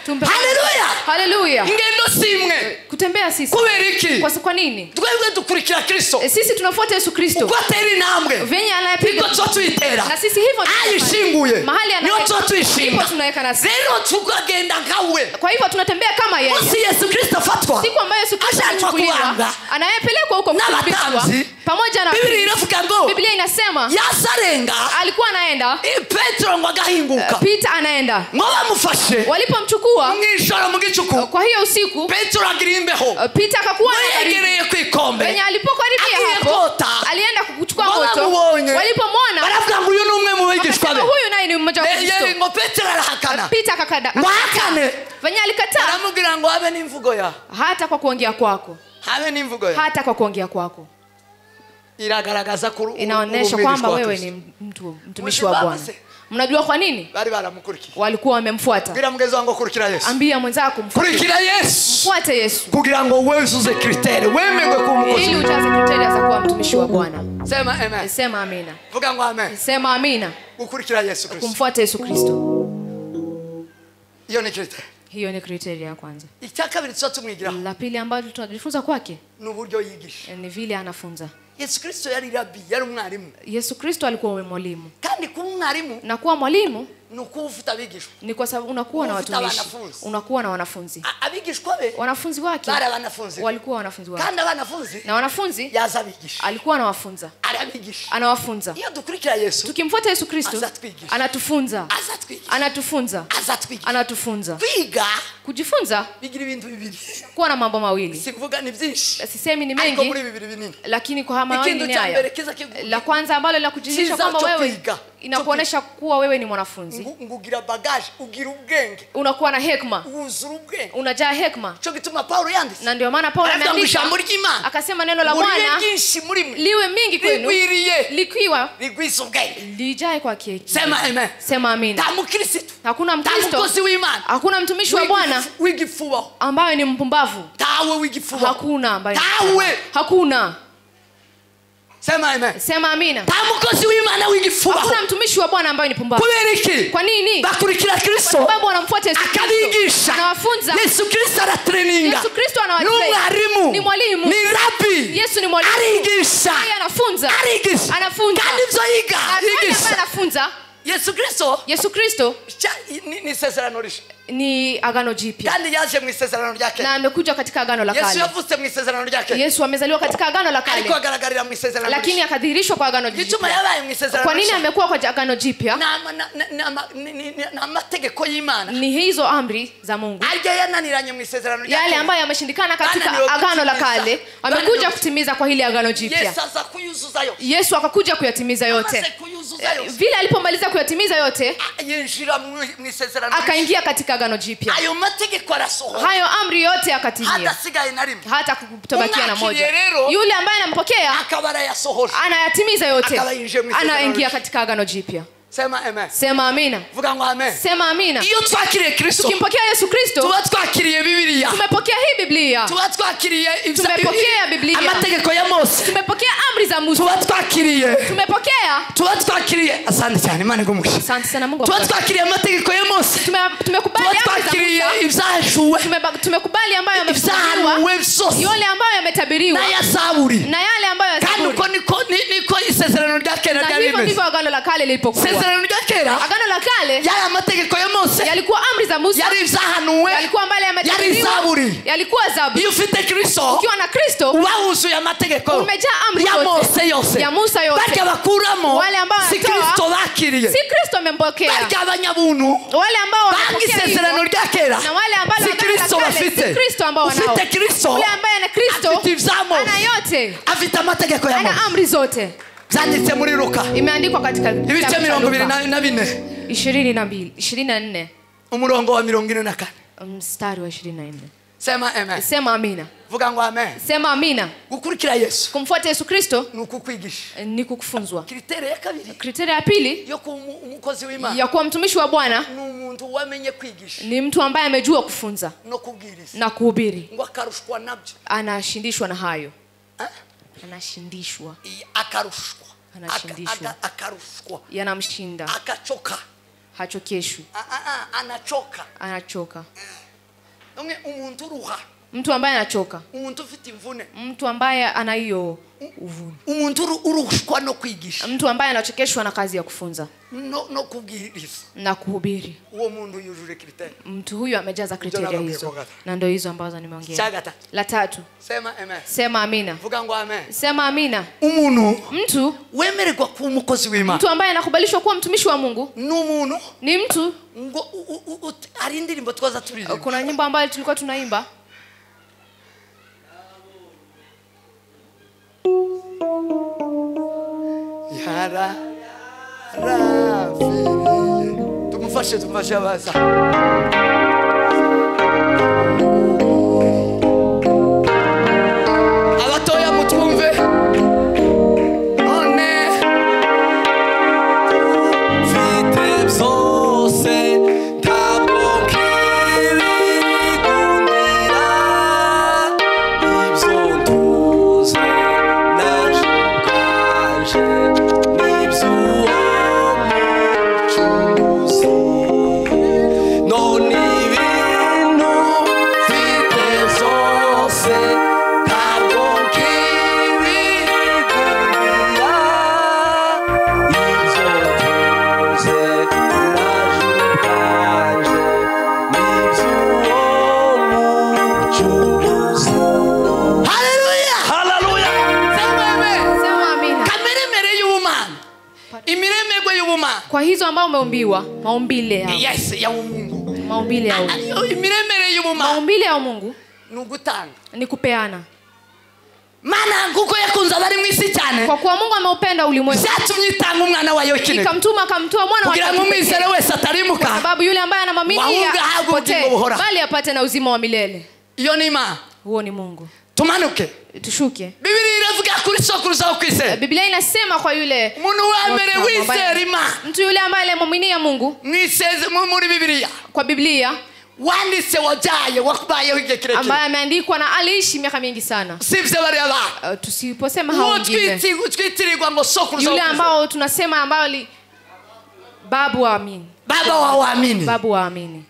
Haleluya. Haleluya. ingendo simwe Kutembea sisi. kubera iki? Kwa nini? twebwe dukurikira Kristo, Sisi tunafuata Yesu Kristo. uko atera intambwe Venye anapiga niko tuba tuyitera, na sisi hivyo ayishinguye mahali niyo tuba hivyo tuyishinga, tunaweka na sisi. rero tukagenda nkawe. Kwa hivyo tunatembea kama yeye. Musi Yesu Kristo afatwa, Siku ambayo Yesu Kristo ashachwa anachukuliwa, kuhanga anayepelekwa huko kusulubishwa n'abatanzi, pamoja na Biblia iravuga ngo Biblia inasema yasarenga alikuwa anaenda, Petero ngo agahinguka, Peter anaenda. ngo bamufashe Walipomchukua mw'ijoro mu gicuku, kwa hiyo usiku, Petero agira imbeho, Peter akakuwa yegereye ku ikombe, Venye alipokaribia agiye hapo, kota, alienda kuchukua moto. baramubonye, Walipomwona baravuga ngo uyu ni umwe mu bigishwa be, huyu naye ni mmoja wa Kristo. ngo Petero arahakana, Peter akakada. ngo ahakane, Venye alikataa, aramubwira ngo habe n'imvugo ya, hata kwa kuongea kwako, habe n'imvugo ya, hata kwa kuongea kwako iragaragaza ko inaonyesha kwamba wewe ni mtumishi wa Bwana. Mnajua kwa nini? Bari baramukurikiye, walikuwa wamemfuata. Bira mugezi wangu kurikira Yesu, Ambia mwenzako kurikira Yesu, mfuate Yesu, kugira ngo wewe uzuze kritere, wemegwe ku mukozi, ili ujaze kriteria za kuwa mtumishi wa Bwana. sema amen. Sema amina. Vuga ngo amen. Sema amina. Ukurikira Yesu Kristo, Kumfuata Yesu Kristo, hiyo ni kritere. hiyo ni kriteria ya kwanza. Icya kabiri tuba tumwigira, La pili ambalo tunajifunza kwake ni uburyo yigisha. ni vile anafunza. Yesu Kristo yari rabi, yari umwarimu, Yesu Kristo alikuwa mwalimu, kandi kuba umwarimu na kuwa mwalimu ni ukuba ufite abigishwa, ni kwa sababu unakuwa na Ufite watumishi, wanafunzi. unakuwa na wanafunzi. abigishwa be Wanafunzi wake bari abanafunzi, walikuwa wanafunzi wake, kandi abanafunzi na wanafunzi yaza abigisha, alikuwa anawafunza, arabigisha. anawafunza. Iyo dukurikira Yesu, Tukimfuata Yesu Kristo Azatwigisha. anatufunza, azatwigisha, anatufunza, azatwigisha. anatufunza. Kwiga Kujifunza bigira ibintu bibiri, kuwa na mambo mawili, sivuga ni byinshi, sisemi ni ariko muri mengi, bibiri binini. lakini kwa hama Ikintu ni cha mbere haya. kiza kiguha, La kwanza ambalo la kujihisha Kiza kwamba cho wewe kwiga. inakuonesha kuwa wewe ni mwanafunzi, ngugira bagage, ugira ubwenge, unakuwa na hekima, wuzura ubwenge. unajaa hekima. Cyo gituma Paulo yanditse, Na ndio maana Paulo aravuga ngo ameandika ijambo ry'Imana akasema neno la muriye Bwana byinshi muri mwe, liwe mingi kwenu, rigwiriye, likiwa rigwiza ubwenge. lijae kwa kieki. Sema amen. Sema amina. Nta mukristo, Hakuna nta Mkristo, mukozi w'Imana, hakuna mtumishi wa Bwana w'igifubaho, ambaye ni mpumbavu. tawe w'igifubaho, Hakuna ambaye tawe. hakuna. Sema amen. Sema amina. Nta mukozi w'Imana w'igifubaho. Hakuna mtumishi wa Bwana ambaye ni pumbavu. Kubera iki? Kwa nini? Bakurikira Kwa Kristo, sababu wanamfuata Yesu akabigisha. Kristo. Anawafunza. Yesu Kristo aratraininga, Yesu Kristo ni anawatrain. umwarimu, Ni mwalimu. ni rabi, Yesu ni mwalimu. arigisha, Yeye anafunza. arigisha, Anafunza. kandi ibyo yiga Na yule ambaye yigisha anafunza Yesu Kristo ni isezerano risha ni agano jipya kandi yaje mu isezerano rya kera na amekuja katika agano la kale. Yesu yavutse mu isezerano rya kera. Yesu amezaliwa katika agano la kale ariko agaragarira mu isezerano lakini akadhihirishwa kwa agano jipya. Gituma yabaye mu isezerano. Kwa nini amekuwa kwa agano jipya? Na amategeko y'Imana ni hizo amri za Mungu ajya yananiranye mu isezerano rya kera, yale ambayo yameshindikana katika agano la kale amekuja kutimiza kwa hili agano jipya. Yesu aza kuyuzuza yote. Yesu akakuja kuyatimiza yote. Vile alipomaliza kuyatimiza yote yinjira mu isezerano akaingia katika agano jipya. Ayo mategeko arasohoka, hayo amri yote akatimia hata sigaye na rimwe, hata kutobakia na moja. Yule ambaye anampokea akabara yasohoza anayatimiza yote, anaingia katika agano jipya. Sema amen. Sema amina. Vuga ngo amen. Sema amina. Iyo twakiriye Kristo, tukimpokea Yesu Kristo, tuba twakiriye Biblia. Tumepokea hii Biblia. Tuba twakiriye tumepokea Biblia. Amategeko ya Mose. Tumepokea amri za Musa. Tuba twakiriye. Tumepokea. Tuba twakiriye. Asante cyane, Imana igumushye. Asante sana Mungu. Tuba twakiriye amategeko ya Mose. Tumekubali amri za Musa. Tumekubali ambayo yamefunuliwa. Yale ambayo yametabiriwa. Na ya Zaburi. Na yale ambayo ya Zaburi. Kandi niko isezerano rya kera rya Biblia. Ndivyo agano la kale lilipokuwa. Isezerano rya kera, agano la kale yale amategeko ya Mose yalikuwa amri za Musa, yari zahanuwe, yalikuwa mbali yametabiriwa, yalikuwa Zaburi. Iyo ufite Kristo, ukiwa na Kristo uwahuzuye amategeko umejaa amri ya Mose yose, ya Musa yote. Bajya bakuramo wale ambao si Kristo bakiriye, si Kristo amempokea. Bajya abanyabuntu wale ambao wanapokea isezerano rya kera, na wale ambao si Kristo bafite, si Kristo ambao wanao. Ufite Kristo, yule ambaye ana Kristo ana yote, afite amategeko ya Mose, ana amri zote. Zanditse muri Luka, imeandikwa katika ibice 24 24 umurongo wa 44 mstari wa 24. Sema amen. Sema amina. Vuga ngo amen. Sema amina. Gukurikira Yesu, kumfuata Yesu Kristo nukukwigisha, ni kukufunzwa. Kriteria ya kabiri, kriteria ya pili yo kuwa umukozi w'Imana, ya kuwa mtumishi wa Bwana, ni umuntu wamenye kwigisha, ni mtu ambaye amejua kufunza no kubwiriza na kuhubiri. ngo akarushwa nabyo, anashindishwa na hayo. Anashindishwa, akarushwa, akarushwa, yanamshinda, akachoka, hachokeshwi, anachoka. Umuntu ruha, mtu ambaye anachoka, umuntu ufite imvune, mtu ambaye ana hiyo uvuni, umuntu urushwa no kwigisha, mtu ambaye anachokeshwa na kazi ya kufunza no kubwiriza na kuhubiri. Uwo muntu yujuje kriteria, mtu huyu amejaza kriteria hizo, na ndio hizo ambazo nimeongea. La tatu. Sema amen. Sema amina. Vuga ngo amen. Sema amina. Mtu wemererwa kuba umukozi w'Imana, mtu ambaye anakubalishwa kuwa mtumishi wa Mungu, ni mtu ngo ari indirimbo twaza turirimba. Kuna nyimbo ambayo tulikuwa tunaimba, yara rafiri, tumufashe abaza. Abatoya mutwumve one vite zose ntabwo kibigundira ibyo ntuze naje bwaje n'iby'uwo mucuruzi none ibintu vite zose ntabwo kibigundira ibyo ntuze naje bwaje n'iby'uwo mucuruzi. Haleluya, haleluya. Sema amina. Kameremere y'ubumana, imiremegwe y'ubumana, kwa hizo ambao umeumbiwa maumbile yao. Yes, ya Mungu, maumbile yao. Imiremere y'ubumana, maumbile ya Mungu ni ugutanga, ni kupeana. Mana nguko yakunze abari mu isi cyane, kwa kuwa Mungu ameupenda ulimwengu, zatumye itanga umwana wayo kinege, ikamtuma akamtoa mwana wake, kugira ngo umwizere wese atarimuka, sababu yule ambaye anamwamini apotee bali apate na uzima wa milele. Iyo ni Imana, huo ni Mungu. Tumanuke, tushuke. Biblia iravuga kuri sokuruza ukwizera. Biblia inasema kwa yule umuntu wemere wizera Imana, mtu yule ambaye alimwaminia Mungu, mwiseze muri Biblia, kwa Biblia wanditse wajaye wakubayeho igihe kirekire, ambaye ameandikwa na aliishi miaka mingi sana. Sivyo bari aba tusiposema hao wengine, twitirirwa ngo sokuruza yule ambao tunasema ambao babu waamini, baba wa waamini, babu waamini.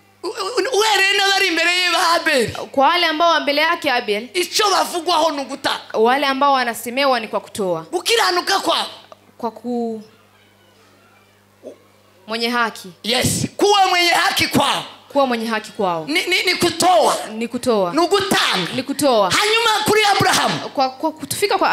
Uwere na bari imbere y'Abel, kwa wale ambao mbele yake Abel, ico bavugwaho nuguta, wale ambao wanasemewa ni kwa kutoa, gukiranuka kwa Mwenye haki. Yes, kuwa mwenye haki kwao. Kuwa mwenye haki kwao. Ni kutoa. Ni kutoa. Nugutanga. Ni kutoa. Hanyuma kuri Abrahamu. Kwa kutufika kwa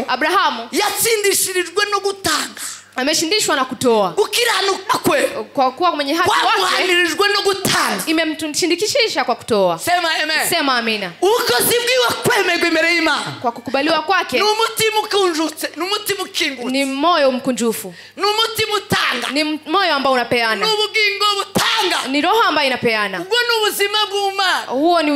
Abrahamu. Yatsindishirijwe no gutanga. Ameshindishwa na kutoa. Gukiranuka kwe. Kwa kuwa mwenye haki wake. Kwamuhanirijwe no gutanga. Imemshindikishisha kwa kutoa. Sema amen. Sema amina. Ukozi bwiwe kwemerwa imbere y'Imana. Kwa kukubaliwa kwake. N'umutima ukunjutse, n'umutima ukingutse. Ni moyo mkunjufu. N'umutima utanga. Ni moyo ambao unapeana. N'ubugingo butanga. Ni roho ambayo inapeana. Ubwo ni ubuzima bw'Imana. Huo ni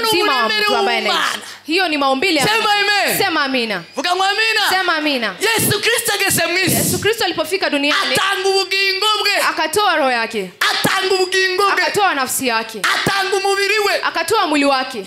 uzima wa mtu ambaye anaishi. Hiyo ni maumbile ya. Sema amen. Sema amina. Vuga ngo amina. Sema amina. Yesu Kristo ageze mwisi. Yesu Kristo alipofika duniani atanga ubugingo bwe. Akatoa roho yake. Atanga ubugingo bwe. Akatoa nafsi yake. Atanga umubiri we. Akatoa mwili wake.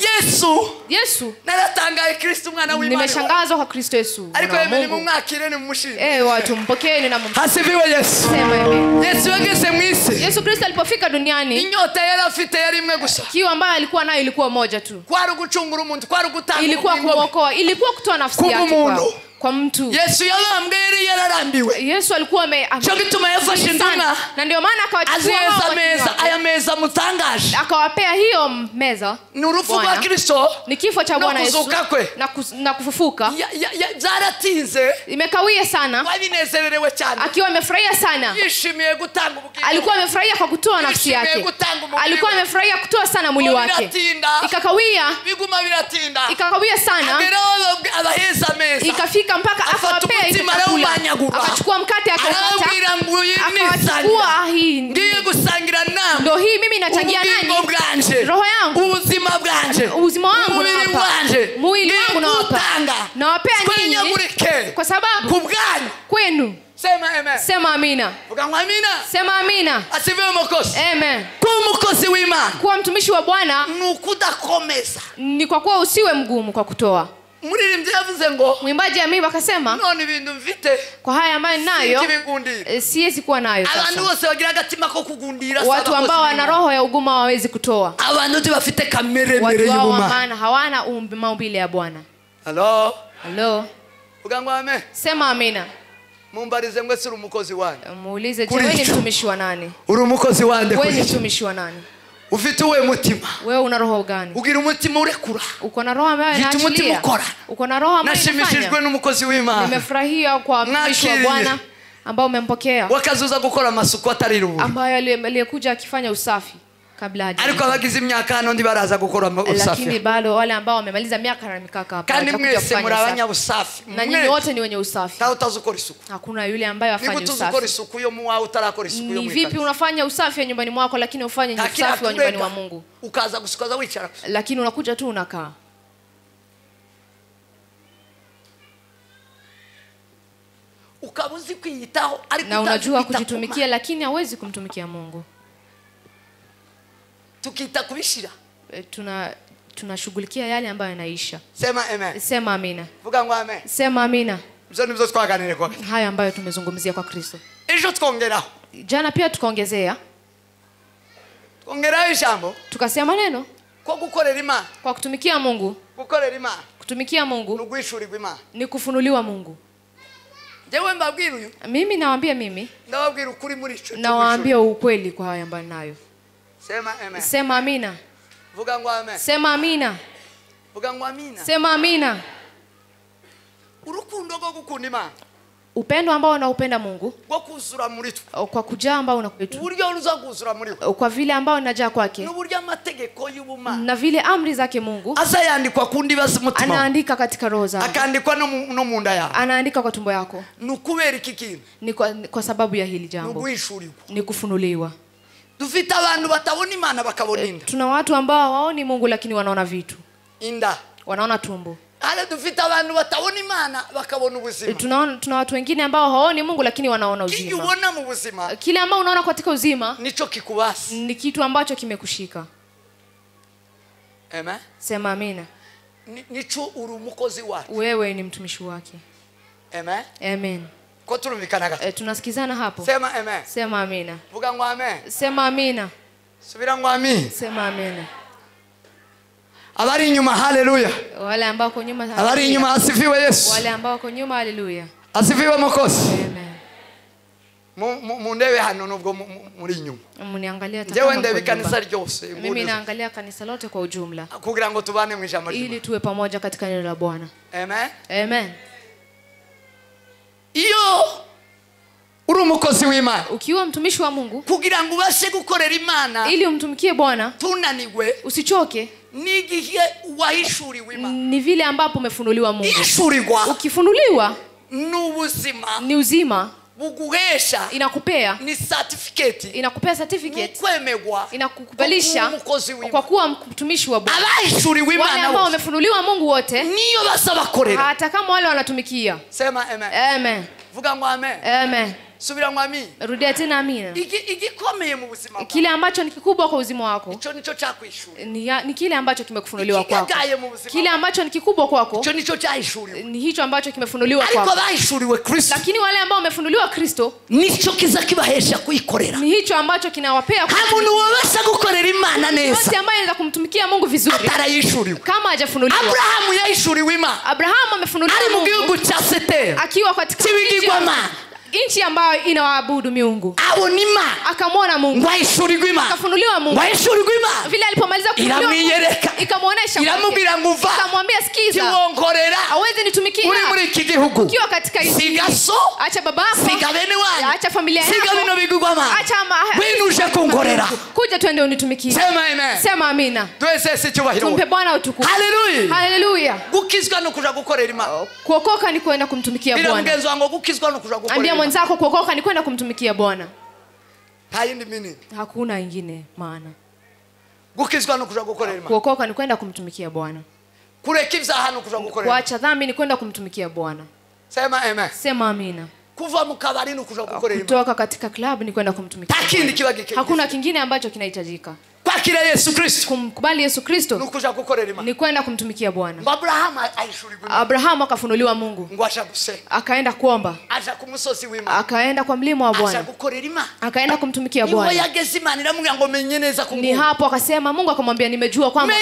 Yesu. Naratangaye Kristo mwana w'Imana. Nimeshangazwa kwa Kristo Yesu. Ariko yemeni mumwakire ni mumushimire. Watu mpokeeni na mumshimire. Hasifiwe Yesu. Sema amen. Yesu ageze mwisi. Yesu Kristo alipofika duniani inyota yari afite yari imwe gusa. Kiu ambayo alikuwa nayo ilikuwa moja tu. Kwari gucungura umuntu, kwari gutanga. Ilikuwa kuokoa, ilikuwa kutoa nafsi yake kwa mtu. Yesu yalambere yararambiwe. Yesu alikuwa cyo gituma yafashe induma. Na ndio maana akawachukua meza, aya meza mutangaje. Akawapea hiyo meza. Ni urufu rwa Kristo. Ni kifo cha Bwana Yesu. Na kufufuka. Zaratinze. Imekawia sana. Wabinezererewe cyane. Akiwa amefurahia sana. Yishimiye gutanga ubugingo. Alikuwa amefurahia kwa kutoa nafsi yake. Alikuwa amefurahia kutoa sana mwili wake. Ikakawia. Biguma biratinda. Ikakawia sana. Abaheza meza. Ikafika mpaka akawapea hiyo chakula. Akachukua mkate akakata. Akachukua hii. Ngiye gusangira nawe. Ndio hii mimi nachangia nani? Roho yangu. Ubuzima bwanje. Uzima wangu na mwili wangu na wapa. Nawapea nyinyi. Kwa sababu kubwanyu kwenu. Sema amen. Sema amina. Vuga ngo amina. Sema amina. Asifiwe mukozi. Amen. Kuwa mukozi w'Imana. Kuwa mtumishi wa Bwana nukudakomeza. Ni kwa kuwa usiwe mgumu kwa kutoa. Muririmbyi yavuze ngo mwimbaji amimi akasema none ibintu mfite kwa haya ambayo ninayo siwezi kuwa nayo sasa. Abantu bose bagira agatima ko kugundira sana. Watu ambao wana roho ya uguma hawezi kutoa. Abantu bafite kamere mbere y'Imana. Maana hawana maumbile ya Bwana. Hello. Vuga ngo amen. Sema amina. Mumbarize mwe siri umukozi wanyu. Muulize je wewe ni mtumishi wa nani? Uri umukozi wande kuri? Wewe ni mtumishi wa nani? Ufite uwe mutima. Wewe una roho gani? Ugira umutima urekura. Uko na roho ambayo inaachilia. Uko na roho ambayo inafanya. Nashimishijwe n'umukozi w'Imana. Nimefurahia kwa mtumishi wa Bwana ambao umempokea. Wakazuza gukora amasuku atari rubu. Ambayo aliyekuja akifanya usafi kabla haja. Ariko abagize imyaka hano ndi baraza gukora usafi. Lakini bado wale ambao wamemaliza miaka na mikaka hapa. Kandi mwese murabanya usafi. Na nyinyi wote ni wenye usafi. Utazukora isuku. Hakuna yule ambaye afanye usafi. Utazukora isuku yo muwa utarakora isuku yo mwika. Ni vipi unafanya usafi nyumbani mwako lakini ufanye usafi wa nyumbani wa Mungu? Ukaza gusukaza wicara. Lakini unakuja tu unakaa. Ukabuzi kwiyitaho ariko na unajua kujitumikia lakini hawezi kumtumikia Mungu. Tukita kubishira tunashughulikia yale ambayo yanaisha. Sema amen. Sema amina. Vuga ngo amen. Sema amina. Mzo nibyo twaganire kwa haya ambayo tumezungumzia kwa Kristo. Ejo twongeraho. Jana pia tukaongezea. Twongeraho ijambo. Tukasema neno kwa gukorera Imana. Kwa kutumikia Mungu. Gukorera Imana. Kutumikia Mungu. Nugwishurirwa Imana. Ni kufunuliwa Mungu. Jewe mbabwira uyu. Mimi nawaambia mimi. Ndababwira ukuri muri ico. Nawaambia ukweli kwa haya ambayo nayo. Sema amen. Sema amina. Vuga ngo amen. Sema amina. Vuga ngo amina. Sema amina. Urukundo rwo gukunda Imana. Upendo ambao unaupenda Mungu. Rwo kuzura muri twe. Kwa kujaa ambao unakwetu. Uburyo uruza kuzura muri twe. Kwa vile ambao unajaa kwake. N'uburyo amategeko y'ubumana. Na vile amri zake Mungu. Asa yandikwa kundi basi mutima. Anaandika katika roho zako. Akaandikwa no munda yako. Anaandika kwa tumbo yako. Nukubera iki kintu. Ni kwa sababu ya hili jambo. Nugwishurirwa. Ni kufunuliwa. Dufite abantu batabona Imana bakabona inda. Tuna watu ambao hawaoni Mungu lakini wanaona vitu. Inda. Wanaona tumbo. Ale dufite abantu batabona Imana bakabona ubuzima. Tuna watu wengine ambao hawaoni Mungu lakini wanaona uzima. Kile unaona mu buzima. Kile ambao unaona katika uzima nicho kikubasi. Ni kitu ambacho kimekushika. Amen. Sema amina. Nicho uri umukozi wake. Wewe ni mtumishi wake. Amen. Amen. Kwa turumvikanaga. Tunasikizana hapo. Sema amen. Sema amina. Vuga ngo amen. Sema amina. Subira ngo amen. Sema amina. Abari nyuma haleluya. Wale ambao kwa nyuma abari nyuma asifiwe Yesu. Wale ambao kwa nyuma haleluya. Asifiwe Mwokozi. Amen. Mundebe hano nubwo muri nyuma. Mniangalia Jewe ndebe kanisa ryose. Mimi naangalia kanisa lote kwa ujumla. Kugira ngo tubane mu ijambo ry'Imana. Ili tuwe pamoja katika neno la Bwana. Amen. Amen. Iyo uri umukozi w'Imana. Ukiwa mtumishi wa Mungu, kugira ngo ubashe gukorera Imana, ili umtumikie Bwana, tunaniwe, usichoke. Nigihe wahishuriwe Imana. Ni vile ambapo umefunuliwa Mungu. Ishurirwa. Ukifunuliwa n'ubuzima. Ni uzima. Buguhesha. Inakupea. Ni certificate. Inakupea certificate. Kwemegwa. Inakukubalisha kwa kuwa mtumishi wa Bwana. Abahishuriwe Imana. Wale ambao wamefunuliwa Mungu wote. Niyo basaba korera. Hata kama wale wanatumikia. Sema amen. Amen. Vuga ngo amen. Amen. Subira ngo amen. Rudia tena amina. Igikomeye mu buzima. Kile ambacho ni kikubwa kwa uzima wako. Icho nicho chakwishura. Ni kile ambacho kimekufunuliwa kwako. Kile ambacho ni kikubwa kwako. Icho nicho chahishuriwe. Ni hicho ambacho kimefunuliwa kwako. Ariko bahishuriwe Kristo. Lakini wale ambao wamefunuliwa Kristo, nicho kiza kibahesha kuikorera. Ni hicho ambacho kinawapea umuntu wabasha gukorera Imana neza. Yote ambaye anaweza kumtumikia Mungu vizuri. Atarayishuriwe. Kama hajafunuliwa. Abrahamu yahishuriwe Imana. Abrahamu amefunuliwa Mungu. Ari mu gihugu cha Setera. Akiwa katika nchi ambayo inawaabudu miungu. Abonima. Akamwona Mungu. Ngwahishuriwe Imana. Akafunuliwa Mungu. Ngwahishuriwe Imana. Vile alipomaliza kufunuliwa, ikamuonesha. Iramubwira ngo uva. Akamwambia sikiza. Tiwongorera. Hawezi nitumikia. Uri muri iki gihugu. Ukiwa katika nchi. Siga so. Acha babako. Siga bene wanyu. Acha familia yako. Siga bino bigugwama. Acha winuje kungorera. Kuja twende unitumikie. Sema amen. Sema amina. Twese cyubahiro. Tumpe Bwana utukufu. Haleluya. Haleluya. Gukizwa no kuja gukorera Imana. Kuokoka ni kwenda kumtumikia Bwana. Bila mgenzo wangu gukizwa no kuja gukorera. Ambia mwenzako kuokoka ni kwenda kumtumikia Bwana. Hayindi mini. Hakuna ingine maana. Gukizwa no kuja gukorera Imana. Kuokoka ni kwenda kumtumikia Bwana. Kureka ivyaha no kuja gukorera. Kuacha dhambi ni kwenda kumtumikia Bwana. Sema amen. Sema amina. Kuva mukabari no kuja gukorera Imana. Kutoka katika club ni kwenda kumtumikia Bwana. Hakuna kingine ambacho kinahitajika. Kwakira Yesu Kristo. Kumkubali Yesu Kristo. Nukuja gukorera Imana. Ni kwenda kumtumikia Bwana. Abrahamu akafunuliwa Mungu. Ngwasha gusenga. Akaenda kuomba. Aja ku musozi w'Imana. Akaenda kwa mlima wa Bwana. Aja gukorera Imana. Akaenda kumtumikia Bwana. Niwe yageze Imana iramubwira ngo menye neza kungunda. Ni hapo akasema Mungu akamwambia nimejua kwamba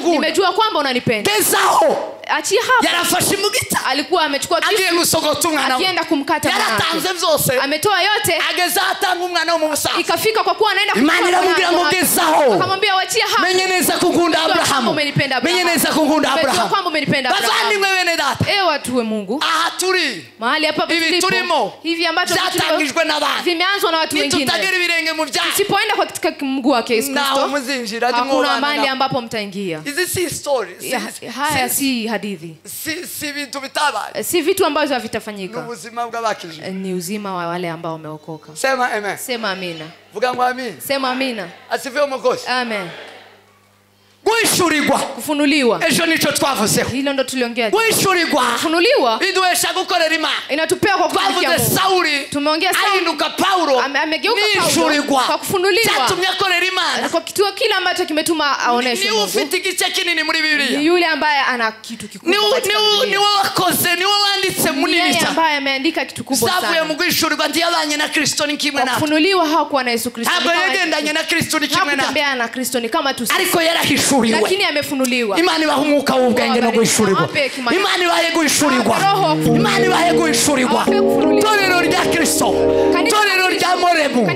nimejua kwamba unanipenda. Gezaho. Achia hapo. Yarafashe mugita. Alikuwa amechukua kisu. Agiye gusogota umwana. Akienda kumkata mwana. Yaratanze vyose. Ametoa yote. Ageza atanga umwana wo mu busaza. Ikafika kwa kuwa anaenda kumkata. Imana iramubwira ngo gezaho. Akamwambia wachia hapo. Menye neza kungunda Abrahamu. Menye neza kungunda Abrahamu. Kwamba umenipenda Abrahamu. Bavandimwe bene data. Watu we Mungu. Aha turi. Mahali hapa tulipo. Hivi ambacho byatangijwe n'abantu. Vimeanzwa na watu wengine. Tutagera ibirenge mu byaha. Usipoenda katika mguu wake Yesu Kristo. Naho muzinjira ndimo bana. Hakuna mahali ambapo mtaingia. Hizi si stories. Haya si hadithi. Si vitu vitabaye. Si vitu ambavyo havitafanyika. Ni uzima bw'abakijije. Ni uzima wa wale ambao wameokoka. Sema amen. Sema amina. Vuga ngo amen. Sema amina. Asifiwe umukozi. Amen. Guhishurirwa. Kufunuliwa. Ejo nico twavuzeho. Hilo ndo tuliongea. Guhishurirwa. Kufunuliwa. Iduhesha gukorera Imana. Inatupea kwa kufunuliwa. Twavuze Sauli. Tumeongea Sauli. Ahinduka Paulo. Amegeuka Paulo. Kwa kufunuliwa. Cyatumye akorera Imana. Kwa kituo kile ambacho kimetuma aoneshe Mungu. Ni ufite igice kinini muri Biblia. Ni yule ambaye ana kitu kikubwa katika Biblia. Ni wakoze, ni wanditse munini cyane. Yeye ambaye ameandika kitu kubwa sana. Savuye mu guhishurirwa ndiyabanye na Kristo ni kimwe na. Kufunuliwa hakuwa na Yesu Kristo. Ntabwo yagendanye na Kristo ni kimwe na. Hakutembea na Kristo ni kama tu. Ariko yarahishuriwe. Lakini amefunuliwa. Imana ibaha umwuka w'ubwenge no guhishurirwa. Imana ibahe guhishurirwa. Imana ibahe guhishurirwa. Torero rya Kristo. Torero rya Morebu.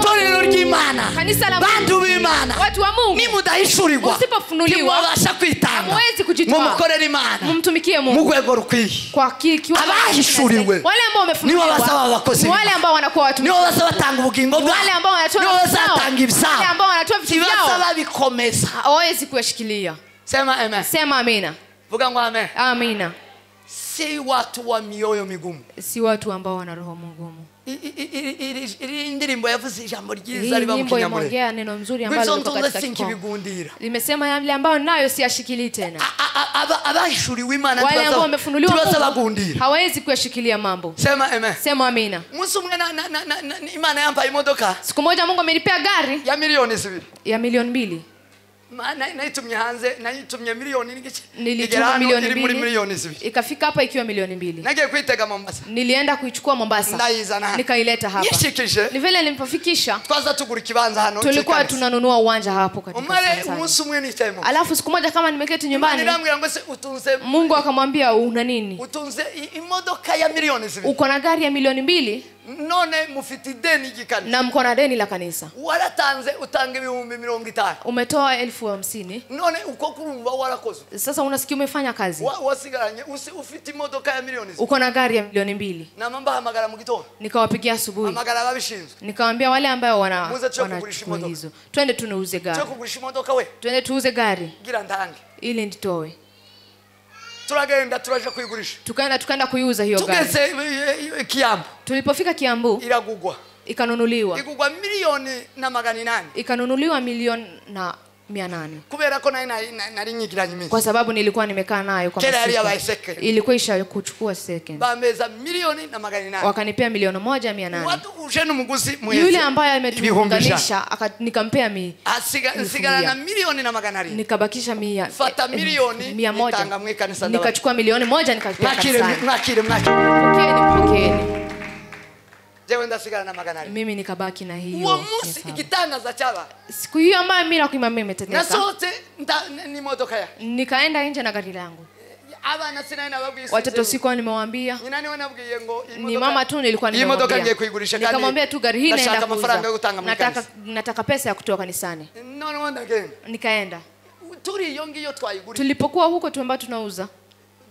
Torero ry'Imana. Bantu b'Imana. Watu wa Mungu. Nimudahishurirwa. Usipofunuliwa. Nimubasha kwitanga. Mwezi kujitoa. Mumukorera Imana. Mumtumikie Mungu. Mu rwego rukwiye. Kwa kiwango. Abahishuriwe. Wale ambao wamefunuliwa. Nibo basaba abakozi. Wale ambao wanakuwa watu. Nibo basaba batanga ubugingo bwabo. Wale ambao wanatoa. Nibo basatanga ibisabo. Wale ambao wanatoa vitu vyao. Basaba bikomeza. Hawezi kuyashikilia. Sema amen. Sema amina. Vuga ngo amen. Amina. Si watu wa mioyo migumu. Si watu ambao wana roho mgumu. Ndirimbo yavuze ijambo ryiza riba mu Kinyamurenge. Imeongea neno nzuri ambalo liko katika Kikongo. Limesema yale ambayo nayo siyashikili tena. Abahishuriwe Imana wale ambao wamefunuliwa Mungu hawezi kuyashikilia mambo. Sema amen. Sema amina. Munsi umwe Imana yampa imodoka. Siku moja Mungu amenipea gari ya milioni 2. Ya milioni 2. Naitumye hanze, naitumye milioni n'igice. Nilichukua milioni 2. Ikafika hapa ikiwa milioni 2. Nagiye kuitega Mombasa. Nilienda kuichukua Mombasa. Nikaileta hapa. Ni vile nilipofikisha. Twaza tugura kibanza hano. Tulikuwa tunanunua uwanja hapo katika Tanzania. Umunsi umwe nitemo. Alafu siku moja kama nimeketi nyumbani. Utunze. Mungu akamwambia una nini? Utunze imodoka ya milioni 2. Uko na gari ya milioni 2? none mufite deni gikanisa na mko na deni la kanisa waratanze utanga 50,000 umetoa 50,000 none uko kurumva warakoze sasa unasikia umefanya kazi wasigaranye ufite imodoka ya milioni uko na gari ya milioni 2 na mamba hamagara mu gitondo nikawapigia asubuhi hamagara babishinzwe nikawaambia wale ambao wana kugurisha hizo twende tunauze gari kugurisha imodoka we twende tuuze gari gira ndange ili nditoe turagenda turaje kuyigurisha tukaenda kuiuza hiyo gari tugeze Kiambu tulipofika Kiambu iragugwa ikanunuliwa igugwa milioni na 800 ikanunuliwa milioni na 800 kubera ko nari nyigiranye iminsi kwa sababu nilikuwa nimekaa nayo kwa siku ilikuwa isha kuchukua second bameza milioni na 800 wakanipea milioni 1,800 watu ujeni muguzi mwezi yule ambaye ametuunganisha nikampea sigara na milioni na 800 nikabakisha 100 fata milioni 100 nikachukua milioni 1 nikapea kanisani mwakire pokeeni jewe ndasigara na 800 mimi nikabaki na hiyo uwo munsi igitangaza cyaba siku hiyo ambayo mimi nakuimama imetendeka na sote ni modoka ya nikaenda nje na gari langu abana sina nababwiye watoto sikuwa nimewaambia ni nani wanabwiye ngo ni mama tu nilikuwa nimemwambia imodoka ngiye kuigurisha kandi nikamwambia tu gari hii naenda kuuza nataka pesa ya kutoka kanisani no wonder again nikaenda turi yongiyo twayigurisha tulipokuwa huko tu ambapo tunauza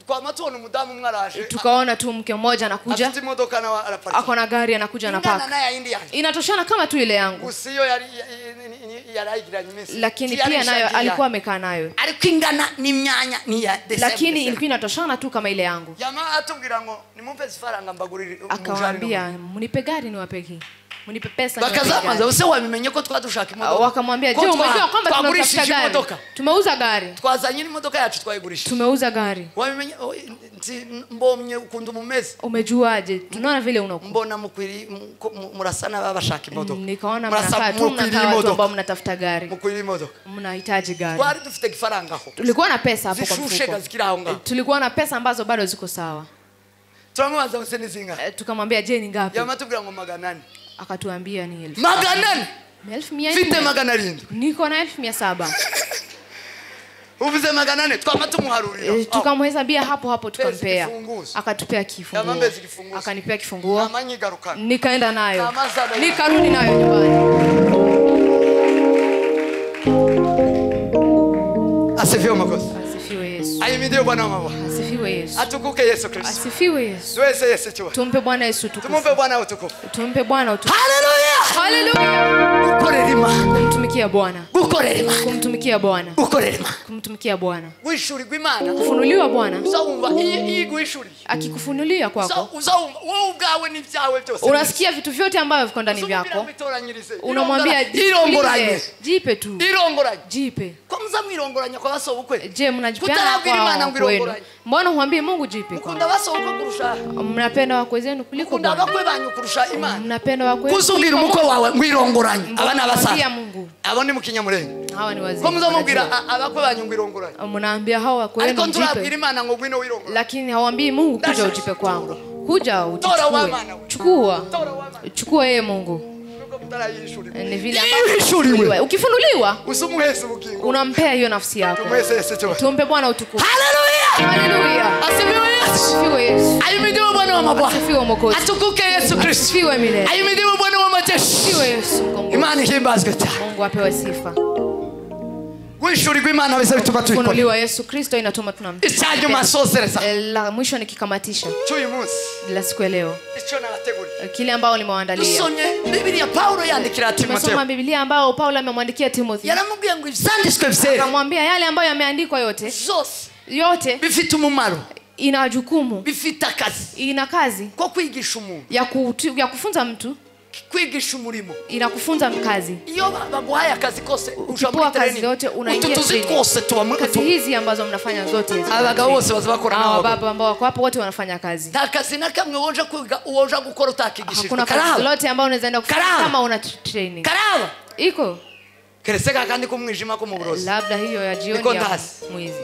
kwa matone mudamu mwaraje tukaona tu mke mmoja anakuja afite imodoka na anapata ako na gari anakuja na paka inatoshana kama tu ile yangu usiyo yarayigiranye iminsi lakini pia nayo alikuwa amekaa nayo ariko ingana ni myanya ni ya lakini ilikuwa inatoshana tu kama ile yangu jamaa atubwira ngo nimumpe zifaranga mbagurire akamwambia mnipe gari niwape hii mnipe pesa bakazamaza use wabimenye ko twadushaka imodoka wakamwambia je umejua kwamba tunatafuta gari tumeuza gari twazanye imodoka yacu twayigurisha tumeuza gari wabimenye mbomye ukunda umumeze umejuaje tunaona vile unakuwa mbona mukwiri murasana babashaka imodoka nikaona mnakaa tu ambao mnatafuta gari mukwiri imodoka mnahitaji gari twari dufite kifaranga ho tulikuwa na pesa hapo kwa mfuko tulikuwa na pesa ambazo bado ziko sawa tukamwanza useni zinga tukamwambia je ni ngapi jamaa tubwira ngo 800 akatuambia ni 1000 800 fite 800 niko na 1700 uvuze 800 twamatumuharurira tukamhesabia hapo tukampea akatupea kifunguo akanipea kifunguo nikaenda nayo nikarudi nayo nyumbani asifiwe makosa asifiwe Yesu ayimidiwe Bwana wa mabwana asifiwe Yesu atukuke Yesu Kristo asifiwe Yesu tuweze Yesu tu tumpe Bwana Yesu tukufu tumpe Bwana utukufu tumpe Bwana utukufu haleluya ukorerima kumtumikia Bwana ukorerima kumtumikia Bwana ukorerima kumtumikia Bwana wishuri gw'Imana kufunuliwa Bwana uzumva iyi gwishuri akikufunulia kwako uzumva wewe ubwawe ni byawe byose unasikia vitu vyote ambavyo viko ndani vyako unamwambia irongoranye jipe tu irongoranye jipe kwa mzamwirongoranya kwa baso bukwe je mnajipeana kwa kwenu mbona huambii Mungu jipe mkunda baso uko kurusha mnapenda wakwe zenu kuliko mkunda bakwe banyu kurusha Imana mnapenda wakwe kusugira umukwe wawe ngwirongoranye abana basa Mungu abo ni mukinyamurenge hawa ni wazee kwa mzamubwira abakwe banyu ngwirongoranye mnaambia hawa wakwe wenu jipe ariko turabwira Imana ngo ngwino wirongoranye lakini hawaambii Mungu kuja ujipe kwangu kuja uchukue chukua yeye Mungu ni vile ambavyo ukifunuliwa usumuhese ubugingo unampea hiyo nafsi yako tumpe Bwana utukufu haleluya asifiwe Yesu ayimidiwe Bwana wa mabwana asifiwe Mwokozi atukuke Yesu Kristo asifiwe milele ayimidiwe Bwana wa majeshi asifiwe Yesu Imana ihimbazwe Mungu apewe sifa wishuri gw'Imana biza bituma tuyikora kufunuliwa Yesu Kristo inatuma tunampenda icyaje masozereza la mwisho nikikamatisha cyuyu munsi la siku ya leo icyo nabateguri kile ambao nimewaandalia tusomye Biblia Paulo yandikira Timotheo tumesoma Biblia ambao Paulo amemwandikia Timotheo yaramubwiye ngo ivyanditswe vyera akamwambia yale ambayo yameandikwa yote bifite umumaro ina jukumu bifite akazi ina kazi ko kwigisha umuntu ya kufunza mtu kwigisha umurimo inakufunza kazi iyo baguhaye akazi kose ushobora kazi yote unaingia kazi hizi ambazo mnafanya zote hizi abagabo bose bazabakora nao baba ambao wako hapo wote wanafanya kazi nta kazi na kamwe woje kwiga uwoje gukora utakigishijwe kuna kazi lote ambao unaweza enda kufanya kama una training karaba iko kereseka kandi kumwijima ko mu burozi labda hiyo ya jioni ya mwezi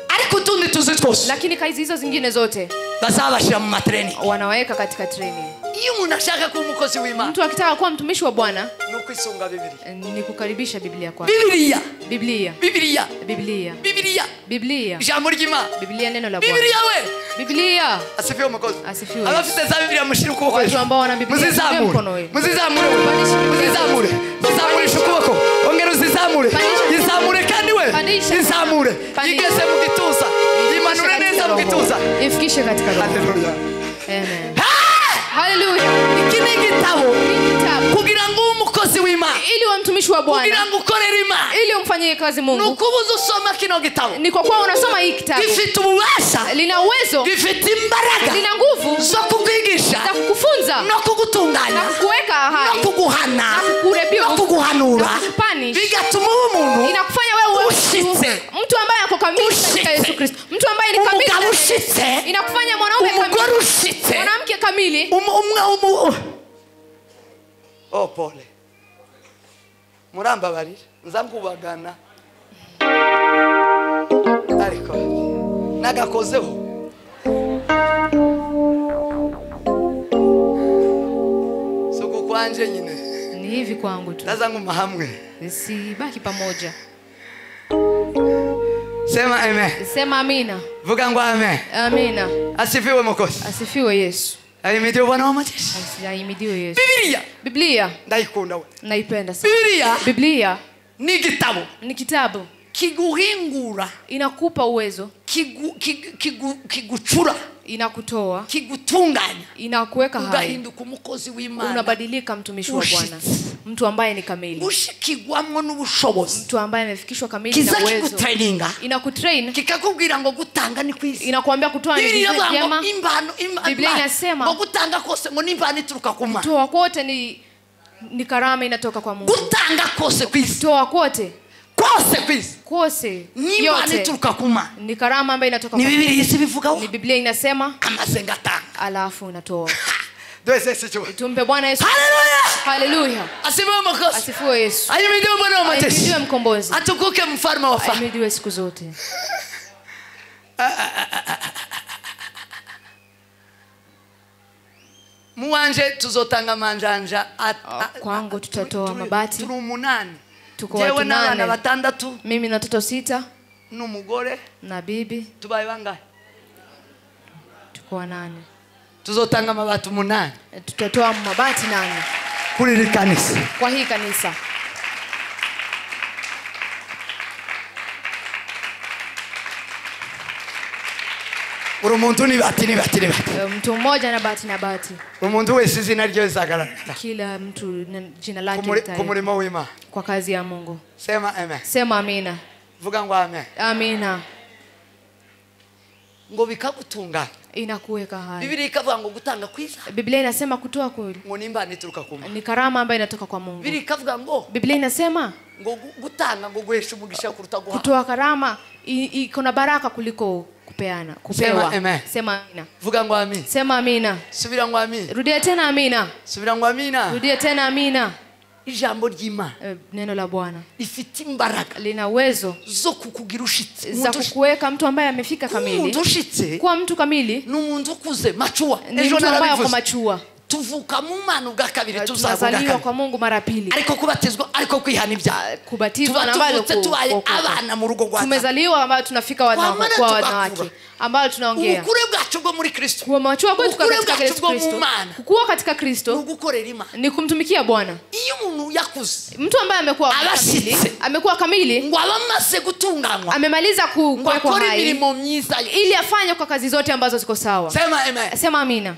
ariko tundi tuzi twose lakini kazi hizo zingine zote bazabashira mu matraining wanaweka katika training iyo umuntu ashaka kuba umukozi w'Imana mtu akitaka kuwa mtumishi wa Bwana ni kwisunga Biblia ni kukaribisha Biblia kwake Biblia Biblia ijambo ry'Imana Biblia neno la Bwana Biblia we Biblia asifiwe umukozi asifiwe abafite za Biblia mushira ukuboko watu ambao wana Biblia muzizamure muzamurisha ukuboko ongera uzizamure izamure kandi we izamure igeze mu gituza imanure neza mu gituza ifikishe katika roho. Haleluya Amen. Haleluya. Iki ni igitabo kugira ngo umukozi w'Imana ili wa mtumishi wa Bwana kugira ngo ukorere Imana ili umfanyie kazi Mungu nukubuza usoma kino gitabo ni kwa kuwa unasoma hiki kitabu gifite ububasha lina uwezo gifite imbaraga lina nguvu zo kukwigisha za kukufunza no kugutunganya na kukuweka hai no kuguhana na kukurebiwa no kuguhanura na kukupanish bigatuma umuntu inakufanya wewe ushitse mtu ambaye ako kamili katika Yesu Kristo mtu ambaye ni kamili umugabo ushitse inakufanya mwanaume kamili umugore ushitse mwanamke kamili oh pole murambabarira nzamkubagana ariko nagakozeho suko kwanje nyine ni hivi kwangu tu ndaza nguma hamwe sibaki pamoja sema amen sema amina vuga ngo amen amina asifiwe mukozi asifiwe Yesu ayimidiwe Bwana wa majeshi ayimidiwe Yesu Biblia ndaikunda we naipenda sana Biblia ni kitabu kiguhingura inakupa uwezo kiguchura inakutoa kigutunganya inakuweka hai ugahinduka umukozi w'Imana unabadilika mtumishi wa Bwana mtu ambaye ni kamili ushikigwamwo n'ubushobozi mtu ambaye amefikishwa kamili na uwezo inakutrain kikakubwira ngo gutanga ni kwisi inakuambia kutoa ni vyema Biblia inasema ngo gutanga kose ngo nimbani turuka kuma kutoa kote ni karama inatoka kwa Mungu gutanga kose kwisi kutoa kote kwisi nimbani turuka kuma ni karama ambayo inatoka kwa Mungu ni Biblia isibivugaho ni Biblia inasema amazenga tanga alafu unatoa tumpe Bwana Yesu haleluya asifiwe Yesu ayimidiwe Bwana wa majeshi ayimidiwe mkombozi atukuke mfalme wa falme ayimidiwe siku zote muwanje tuzotanga manjanja kwangu tutatoa mabati turi umunani tuko watu 8 mimi na watoto 6 n'umugore na bibi tubaye bangahe tuko 8 tuzotanga mabati 8 tutatoa mabati 8 kuri kanisa kwa hii kanisa umuntu ni bati mtu mmoja na bati umuntu wese izina ryo zagaragara kila mtu jina lake kumurimo w'Imana kwa kazi ya Mungu sema amina vuga ngo amen amina ngo bikagutunganya inakuweka hai Biblia ikavuga ngo gutanga kwiza Biblia inasema kutoa kweli ngo nimbani turuka kuma ni karama ambayo inatoka kwa Mungu Biblia ikavuga ngo Biblia inasema ngo gutanga ngo guhesha umugisha kuruta guha kutoa karama iko na baraka kuliko kupewa sema amina vuga ngo amina sema amina subira ngo amina rudia tena amina subira ngo amina rudia tena amina ijambo ry'Imana neno la Bwana ifite imbaraga lina uwezo zo kukugira ushitse za kukuweka mtu ambaye amefika kamili kuwa mtu kamili n'umuntu ukuze machua ejo narabivuze tuvuka mu Mana ubwa kabiri tuzazaliwa kwa Mungu mara pili ariko kubatizwa ariko kwihana ibyaha kubatizwa na bado tubaye abana mu rugo rwa tumezaliwa ambao tunafika wanawake ambao tunaongea ukure bwacu bwo muri Kristo kwa machua kwetu katika Kristo kukua katika Kristo ugukorera Imana ni kumtumikia Bwana iyo umuntu yakuze mtu ambaye amekuwa kamili ngo abamaze gutunganywa amemaliza kuwekwa hai imirimo myiza ili afanye kwa kazi zote ambazo ziko sawa sema amina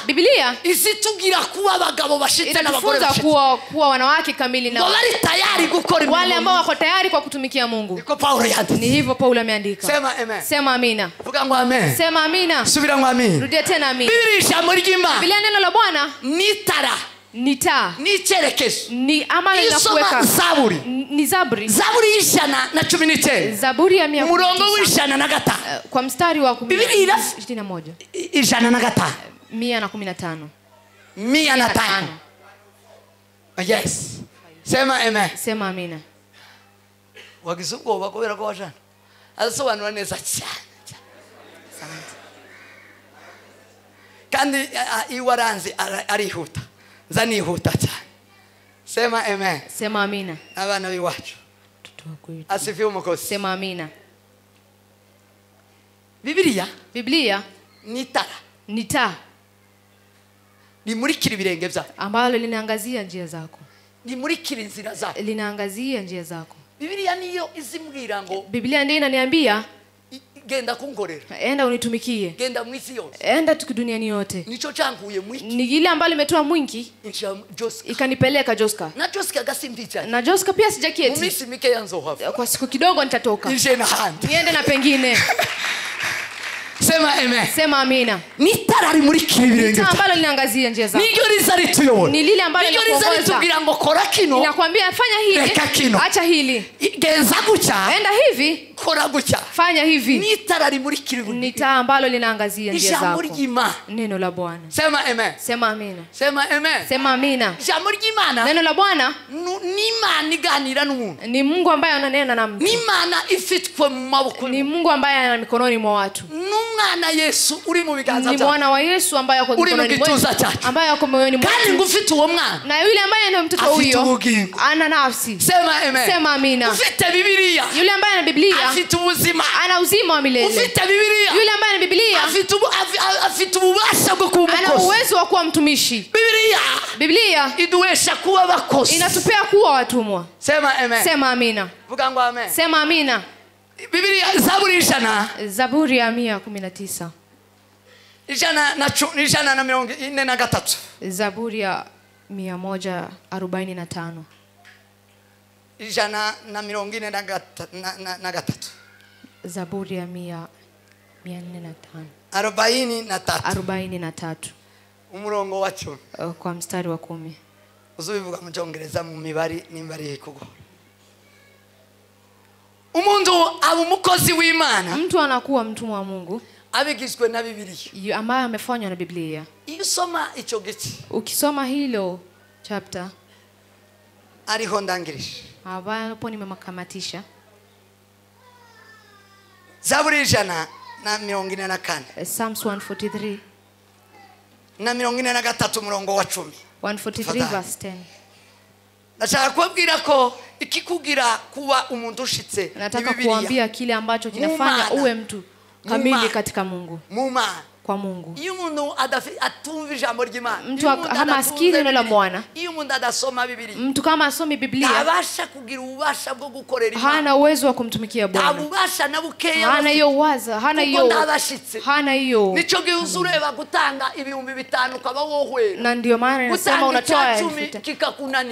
Biblia isitugira kuwa abagabo bashitse n'abagore bashitse kuwa wanawake kamili na wale tayari gukora wale ambao wako tayari kwa kutumikia Mungu niko Paulo yanditse ni hivyo Paulo ameandika sema amina vuga ngo amen sema amina subira ngo amen rudia tena amina Biblia jambo ry'Imana Biblia neno la Bwana ni taa ni cyerekezo ni amali na kuweka Zaburi ni Zaburi 119 Zaburi ya 100 umurongo w'105 kwa mstari wa 21 105 115 yes sema amen sema amina wagize ubwoba kubera ko wajana azasobanura neza cyane kandi iwaranze arihuta nzanihuta cyane sema amen sema amina abana biwacu asifiwe umukozi sema amina Biblia ni taa limurikira ibirenge byawe ambalo linaangazia njia zako. Limurikira inzira zako. Linaangazia njia zako. Biblia niyo izimbwira ngo Biblia ndiyo inaniambia genda kunkorera. Enda unitumikie. Genda mwisi yose. Enda duniani yote. Nicho changuye mwiki. Ni ile ambalo imetoa mwingi ikanipeleka Joska. Na Joska gasimbicha. Na Joska pia sijaketi. Mumisi mike yanzo hapo. Kwa siku kidogo nitatoka. Nje na handi. Niende na pengine. Sema amen. Sema amina. Ni tara limurikira ibirenge. Ni ambalo linaangazia njia zako. Niryo rizari tuyobora. Ni lile ambalo linakuongoza. Ngo kora kino. Ninakwambia fanya hili. Acha hili. Genza gucha. Enda hivi. Kora gucha. Fanya hivi. Ni tara limurikira ibirenge. Ni taa ambalo linaangazia njia zako. Neno la Bwana. Sema amen. Sema amina. Sema amen. Sema amina. Jambo ry'Imana. Neno la Bwana ni Imana iganira n'umuntu. Ni Mungu ambaye ananena na mtu. Ni Imana ifitwe mu maboko. Ni Mungu ambaye ana mikononi mwa watu. N'umwana Yesu uri mu biganza byacu. Ni mwana wa Yesu ambaye ako mikononi mwetu. Ambaye ako moyoni mwetu. Kandi ngufite uwo mwana. Na yule ambaye ndio mtoto huyo ana nafsi. Sema amen. Sema amina. Ufite Biblia. Yule ambaye ana Biblia afite ubuzima. Ana uzima wa milele. Ufite Biblia. Yule ambaye ana Biblia afite ububasha bwo kuba umukozi. Ana uwezo wa kuwa mtumishi. Biblia iduwesha kuba abakozi. Inatupea kuwa watumwa. Sema amen. Sema amina. Vuga ngo amen. Sema amina. Biblia Zaburi ya 119. Ijana na 43. Zaburi ya 145. Ijana na 43. Zaburi ya 405. 43. Umurongo wa 10. Kwa mstari wa 10. Uzubivuga mu Cyongereza mu mibari nimbari kugo. Umuntu aba umukozi w'Imana. Mtu anakuwa mtumwa wa Mungu. Abigishwe na Biblia. Ambaye amefanywa na Biblia. Isoma icho gice. Ukisoma hilo chapter ariho ndangirije. Hapo nimemakamatisha. Zaburi ijana na 44. Psalms 143. Na 43 umurongo wa 10. 143 verse 10. Nataka kuambia ko ikikugira kuba umuntu ushitse. Nataka kuambia kile ambacho kinafanya uwe mtu kamili katika Mungu. Kwa Mungu. Iyo umuntu atumva ijambo ry'Imana. Mtu kama asikii neno la Bwana. Iyo umuntu adasoma Biblia. Mtu kama asomi Biblia. Abasha kugira ubasha bwo gukorera Imana. Hana uwezo wa kumtumikia Bwana. Abubasha na bukeya. Hana hiyo waza, hana hiyo. Nico gihuzureba gutanga ibihumbi 5 ukaba wohwe. Na ndio maana nasema unatoa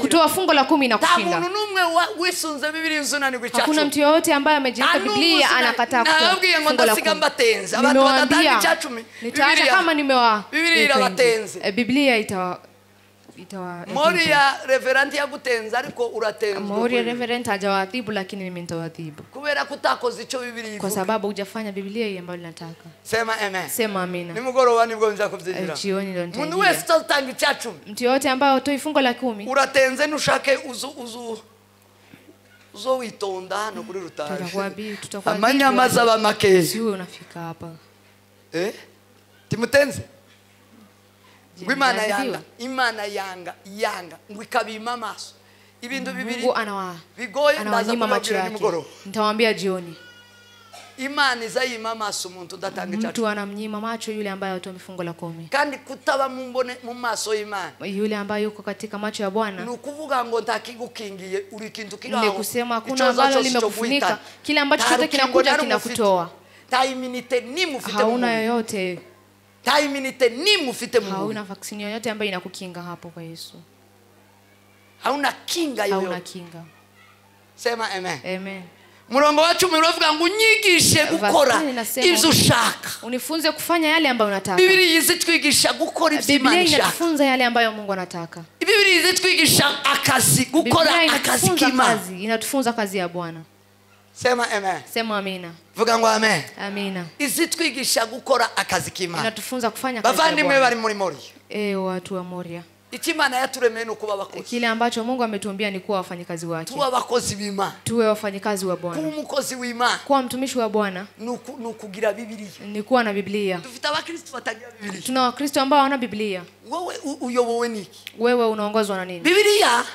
kutoa fungo la 10 na kushinda. Nta numwe wisunze Biblia nzunani gwicacu. Hakuna mtu yote ambaye amejiweka Biblia anakataa kutoa fungo la 10. Abantu badatanga icacumi. Nitaacha kama Biblia batenze. Biblia itawa Moria reverend ya gutenza ariko uratenza. Moria reverend hajawadhibu lakini mimi nitawadhibu. Kubera kutakoze ico Biblia. Kwa sababu hujafanya Biblia ile ambayo ninataka. Sema amen. Sema amina. Nimugoroba nibwo nza kuvyinjira. Jioni ndio nitaingia. Mundu wese tutanga icacumi. Mtu yote ambaye utoi fungo la 10. Uratenze nushake uzo witonda no kuri rutaje. Tutakwambia amanyamaza bamakezi. Siwe unafika hapa. Timutenze. Imana yanga ngwikabima amaso. Ibintu bibiri. Mungu bigoye ndaza macho yake. Nitawaambia jioni. Imana izayima amaso umuntu datanga cyacu. Mtu anamnyima macho yule ambaye atoa mifungo la 10. Kandi kutaba mu maso y'Imana. Yule ambaye yuko katika macho ya Bwana. Nukuvuga ngo ntakigukingiye uri kintu kiraho. Ni kusema kuna ambalo limekufunika. Kile ambacho chote kinakuja kinakutoa. Taiminite nimufite. Hauna yoyote. Taiminite nimufite Mungu. Hauna vaccine yoyote ambayo inakukinga hapo kwa Yesu. Hauna kinga yoyote. Hauna kinga. Sema amen. Amen. Murongo wa 10 uravuga ngo unyigishe gukora ivyo ushaka. Unifunze kufanya yale ambayo unataka. Biblia izitwigisha gukora ivyo Imana ishaka. Biblia inafunza yale ambayo Mungu anataka. Biblia izitwigisha akazi gukora akazi k'Imana. Inatufunza kazi ya Bwana. Sema amen. Sema amina. Vuga ngo amen. Amina. Izitwigisha gukora akazi k'Imana. Inatufunza kufanya kazi ya Bwana. Bavandimwe bari muri Moria. Watu wa Moria. Ikimana yaturemeye no kuba abakozi. Kile ambacho Mungu ametuambia ni kuwa wafanyikazi wake. Tuwe abakozi b'Imana. Tuwe wafanyikazi wa Bwana. Kuba umukozi w'Imana. Kuwa mtumishi wa Bwana. Nukugira Biblia. Ni kuwa na Biblia. Dufite abakristo batagira Biblia. Tuna wakristo ambao hawana Biblia. Wewe uyobowe niki? Wewe unaongozwa na nini?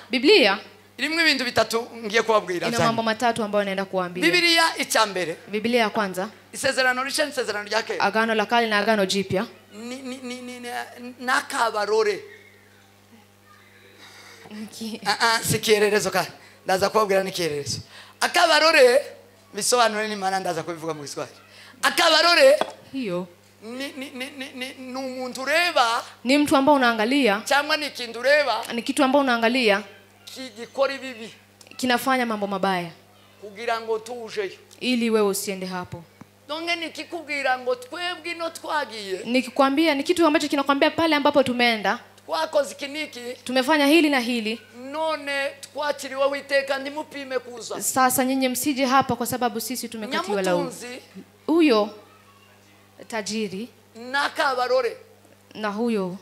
Biblia. Irimwe ibintu bitatu ngiye kubabwira. Ina mambo matatu ambayo naenda kuambia. Biblia icyambere. Biblia ya kwanza. Isezerano rishya n'isezerano rya kera. Agano la kale na agano jipya. Nakabarore. Sikihererezo ka. Ndaza kubabwira n'ikihererezo. Akabarore bisobanura ni mana ndaza kubivuga mu Kiswahili. Akabarore hiyo ni umuntu ureba, ni mtu ambao unaangalia, cyangwa ni kintu ureba, ni kitu ambao unaangalia kigikora bibi, kinafanya mambo mabaya kugira ngo tuje, ili wewe usiende hapo. Donge nikikubwira ngo twebwe no twagiye, nikikwambia ni kitu ambacho kinakwambia pale ambapo tumeenda, twakoze kiniki, tumefanya hili na hili, none twakiriwe witeka ndimupime kuza. Sasa nyinyi msije hapa kwa sababu sisi tumekatiwa laumu. Huyo tajiri nakabarore na huyo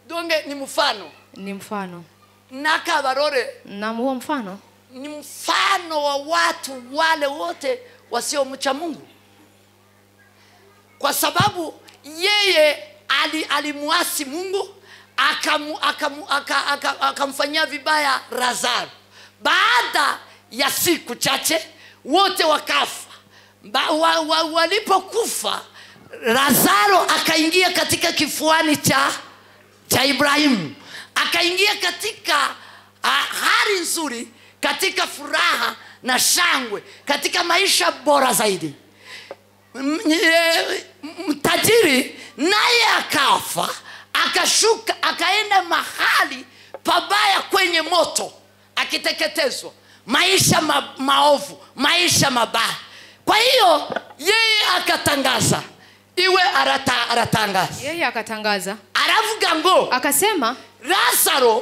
donge ni mfano, ni mfano. Nakabarore na huo mfano ni mfano wa watu wale wote wasiomcha Mungu, kwa sababu yeye alimuasi Mungu, akamfanyia vibaya Lazaro. Baada ya siku chache wote wakafa. Walipokufa, Lazaro akaingia katika kifuani cha Ibrahimu, akaingia katika hali nzuri, katika furaha na shangwe, katika maisha bora zaidi. Mtajiri naye akafa, akashuka, akaenda mahali pabaya kwenye moto, akiteketezwa, maisha maovu, maisha mabaya. Kwa hiyo yeye akatangaza, iwe aratangaza, yeye akatangaza, aravuga ngo, akasema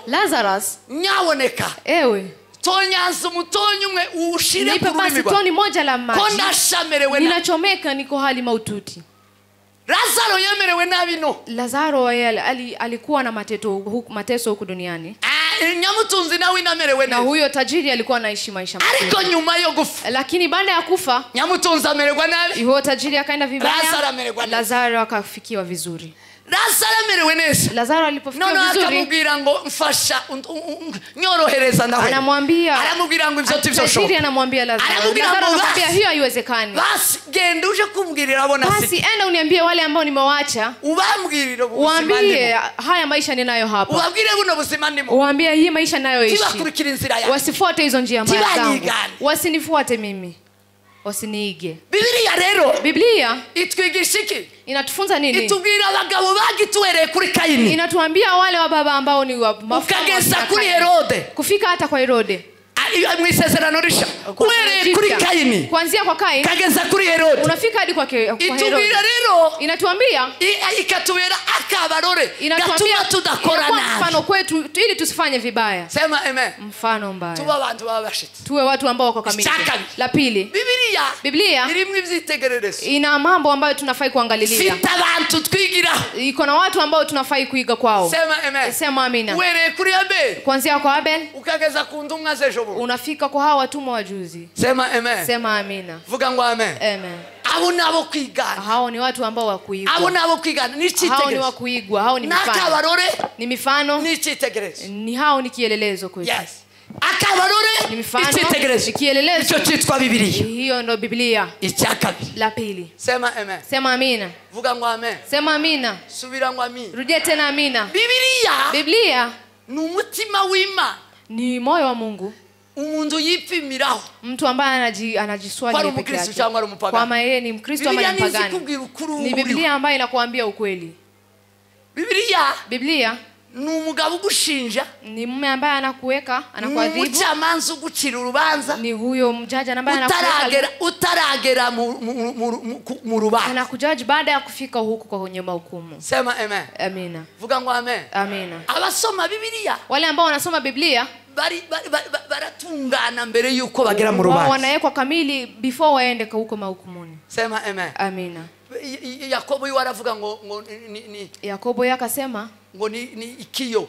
Lazarus nyaboneka, ewe tonyanza umutonyi umwe ushire ku rurimi rwa, toni moja la maji, ko ndashamerewe, ninachomeka, niko hali maututi. Lazaro yemerewe nabi no. Lazaro alikuwa na mateso huku duniani. Nyamutunzi nawe inamerewe na huyo tajiri alikuwa anaishi maisha mazuri. Ariko nyuma yo kufa, lakini baada ya kufa, nyamutunzi amererwa nabi, huyo tajiri akaenda vibaya, Lazaro akafikiwa vizuri. Lazaro amerewe neza. Lazaro alipofikiwa vizuri, akamubwira ngo mfasha nyorohereza ndaho. Anamwambia, aramubwira ngo ivyo tivyo tajiri anamwambia Lazaro, anamwambia hiyo haiwezekani. Basi genda uje kumbwirira abona si. Basi enda uniambie wale ambao nimewaacha. Ubambwirira uambie haya maisha ninayo hapa. Ubabwire buno buzima ndimo. Uambie hii maisha ninayoishi. Tibakurikira inzira yangu. Wasifuate hizo njia mbaya zangu. Wasinifuate mimi. Wasiniige. Biblia itwigisha iki? Inatufunza nini? Itubwira abagabo bagituwereye kuri Kaini. Inatuambia wale wa baba ambao ni wa ukageza kuri Herode, kufika hata kwa Herode. Mwisezerano risha uwereye kuri Kaini, kuanzia kwa Kaini kageza kuri Herode, unafika hadi kwa Herode. Itubwira rero, inatuambia ikatubera akabarore gatuma tudakora nabi, mfano kwetu ili tusifanye vibaya. Sema amen. Mfano mbaya, tuba abantu babashitse, tuwe watu ambao wako kamili. La pili, Biblia irimwe ivyitegererezo, ina mambo ambayo tunafai kuangalilia. Sita abantu twigira, iko na watu ambao tunafai kuiga kwao. Sema amen. Sema amina. Uwereye kuri Abel, kuanzia kwa Abel ukageza ku ndumwa z'ejo, unafika kwa hawa watumwa wa juzi. Sema amen. Sema amina. Vuga ngo amen. Amen. Abo nabo kwigana, hao ni watu ambao wa kuigwa. Abo nabo kwigana ni chitegerezo, hao ni wa kuigwa, hao ni mifano. Nakabarore ni mifano, ni chitegerezo, ni hao ni kielelezo kwetu. Yes. Akabarore ni mifano, ni kielelezo. Icho chitwa Biblia. Hiyo ndo Biblia. Ichakabi. La pili. Sema amen. Sema amina. Vuga ngo amen. Sema amina. Subira ngo amina. Rudia tena amina. Biblia ni umutima w'Imana, ni moyo wa Mungu. Umuntu yipimiraho, mtu ambaye anajiswali peke yake kama yeye ni Mkristo ama ni mpagani. Ni Biblia ambayo inakuambia ukweli. Biblia ni umugabo ugushinja, ni mume ambaye anakuweka, anakuadhibu, ni umucamanza ugucira urubanza, ni huyo mjaji ambaye anakuweka utaragera mu rubanza, anakujaji baada ya kufika huko kwa kwenye hukumu. Sema amen. Amina. Vuga ngo amen. Amina. Abasoma Biblia, wale ambao wanasoma Biblia baratungana mbere yuko bagera mu rubanza, wanawekwa kamili before waende huko mahukumuni. Sema amen. Amina. Yakobo yaravuga ngo ni Yakobo yakasema ngo ni ikiyo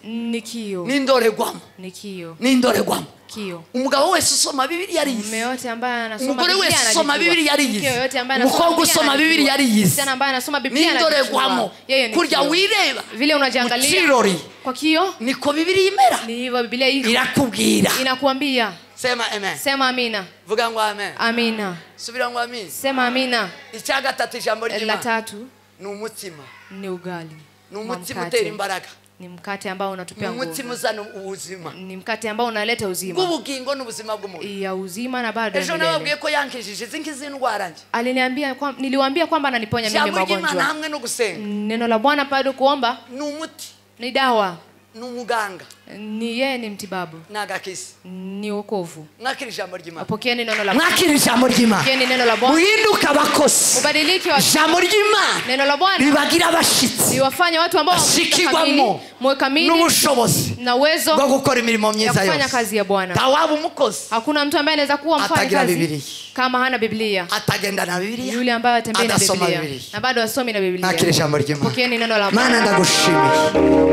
ni kiyo. Ni ndorerwamo. Ni kiyo. Ni ndorerwamo. Kiyo. Umugabo wese usoma Bibiliya yariyize. Mume yote ambaye anasoma Umugore Biblia wese usoma Bibiliya yariyize. yote ambaye anasoma Umukobwa usoma Bibiliya yariyize. Msichana ambaye anasoma Biblia Ni ndorerwamo. Kurya wireba. Vile unajiangalia kwa kiyo niko Bibiliya imera. Ni hivyo Biblia iko. Irakubwira. Inakuambia. Sema amen. Sema amina. Vuga ngo amen. Amina. Subira ngo amen. Sema amina. Icya gatatu ijambo ry'Imana. La tatu ni umutima. Ni ugali. Ni umutima utera imbaraga. Ni mkate ambao unatupea nguvu. Ni umutima uzana ubuzima. Ni mkate ambao unaleta uzima. Ubugingo n'ubuzima bw'umuntu. Ya uzima na bado ejo nababwiye ko yankijije zingize indwara nje. Aliniambia niliwaambia kwamba ananiponya mimi magonjwa. Hamwe no gusenga. Neno la Bwana bado kuomba. Ni umuti. Ni dawa. Ni umuganga. Ni yeye ni mtibabu. Nagakisi. Ni wokovu. Mwakiri ijambo ry'Imana. Pokeeni neno la Bwana. Mwakiri ijambo ry'Imana. Pokeeni neno la Bwana. Muhinduka abakozi. Ubadilike wa ijambo ry'Imana. Neno la Bwana. Libagira abashitsi. Liwafanye watu ambao washikirwamo kamili n'ubushobozi na uwezo bwo gukora imirimo myiza yose. Kufanya kazi ya Bwana. Tawaba umukozi. Hakuna mtu ambaye anaweza kuwa mfanyakazi kama hana Biblia. Atagenda na Biblia. Yule ambaye atembea na Biblia. Na bado asomi na Biblia. Mwakiri ijambo ry'Imana. Pokeeni neno la Bwana. Mana ndagushimira.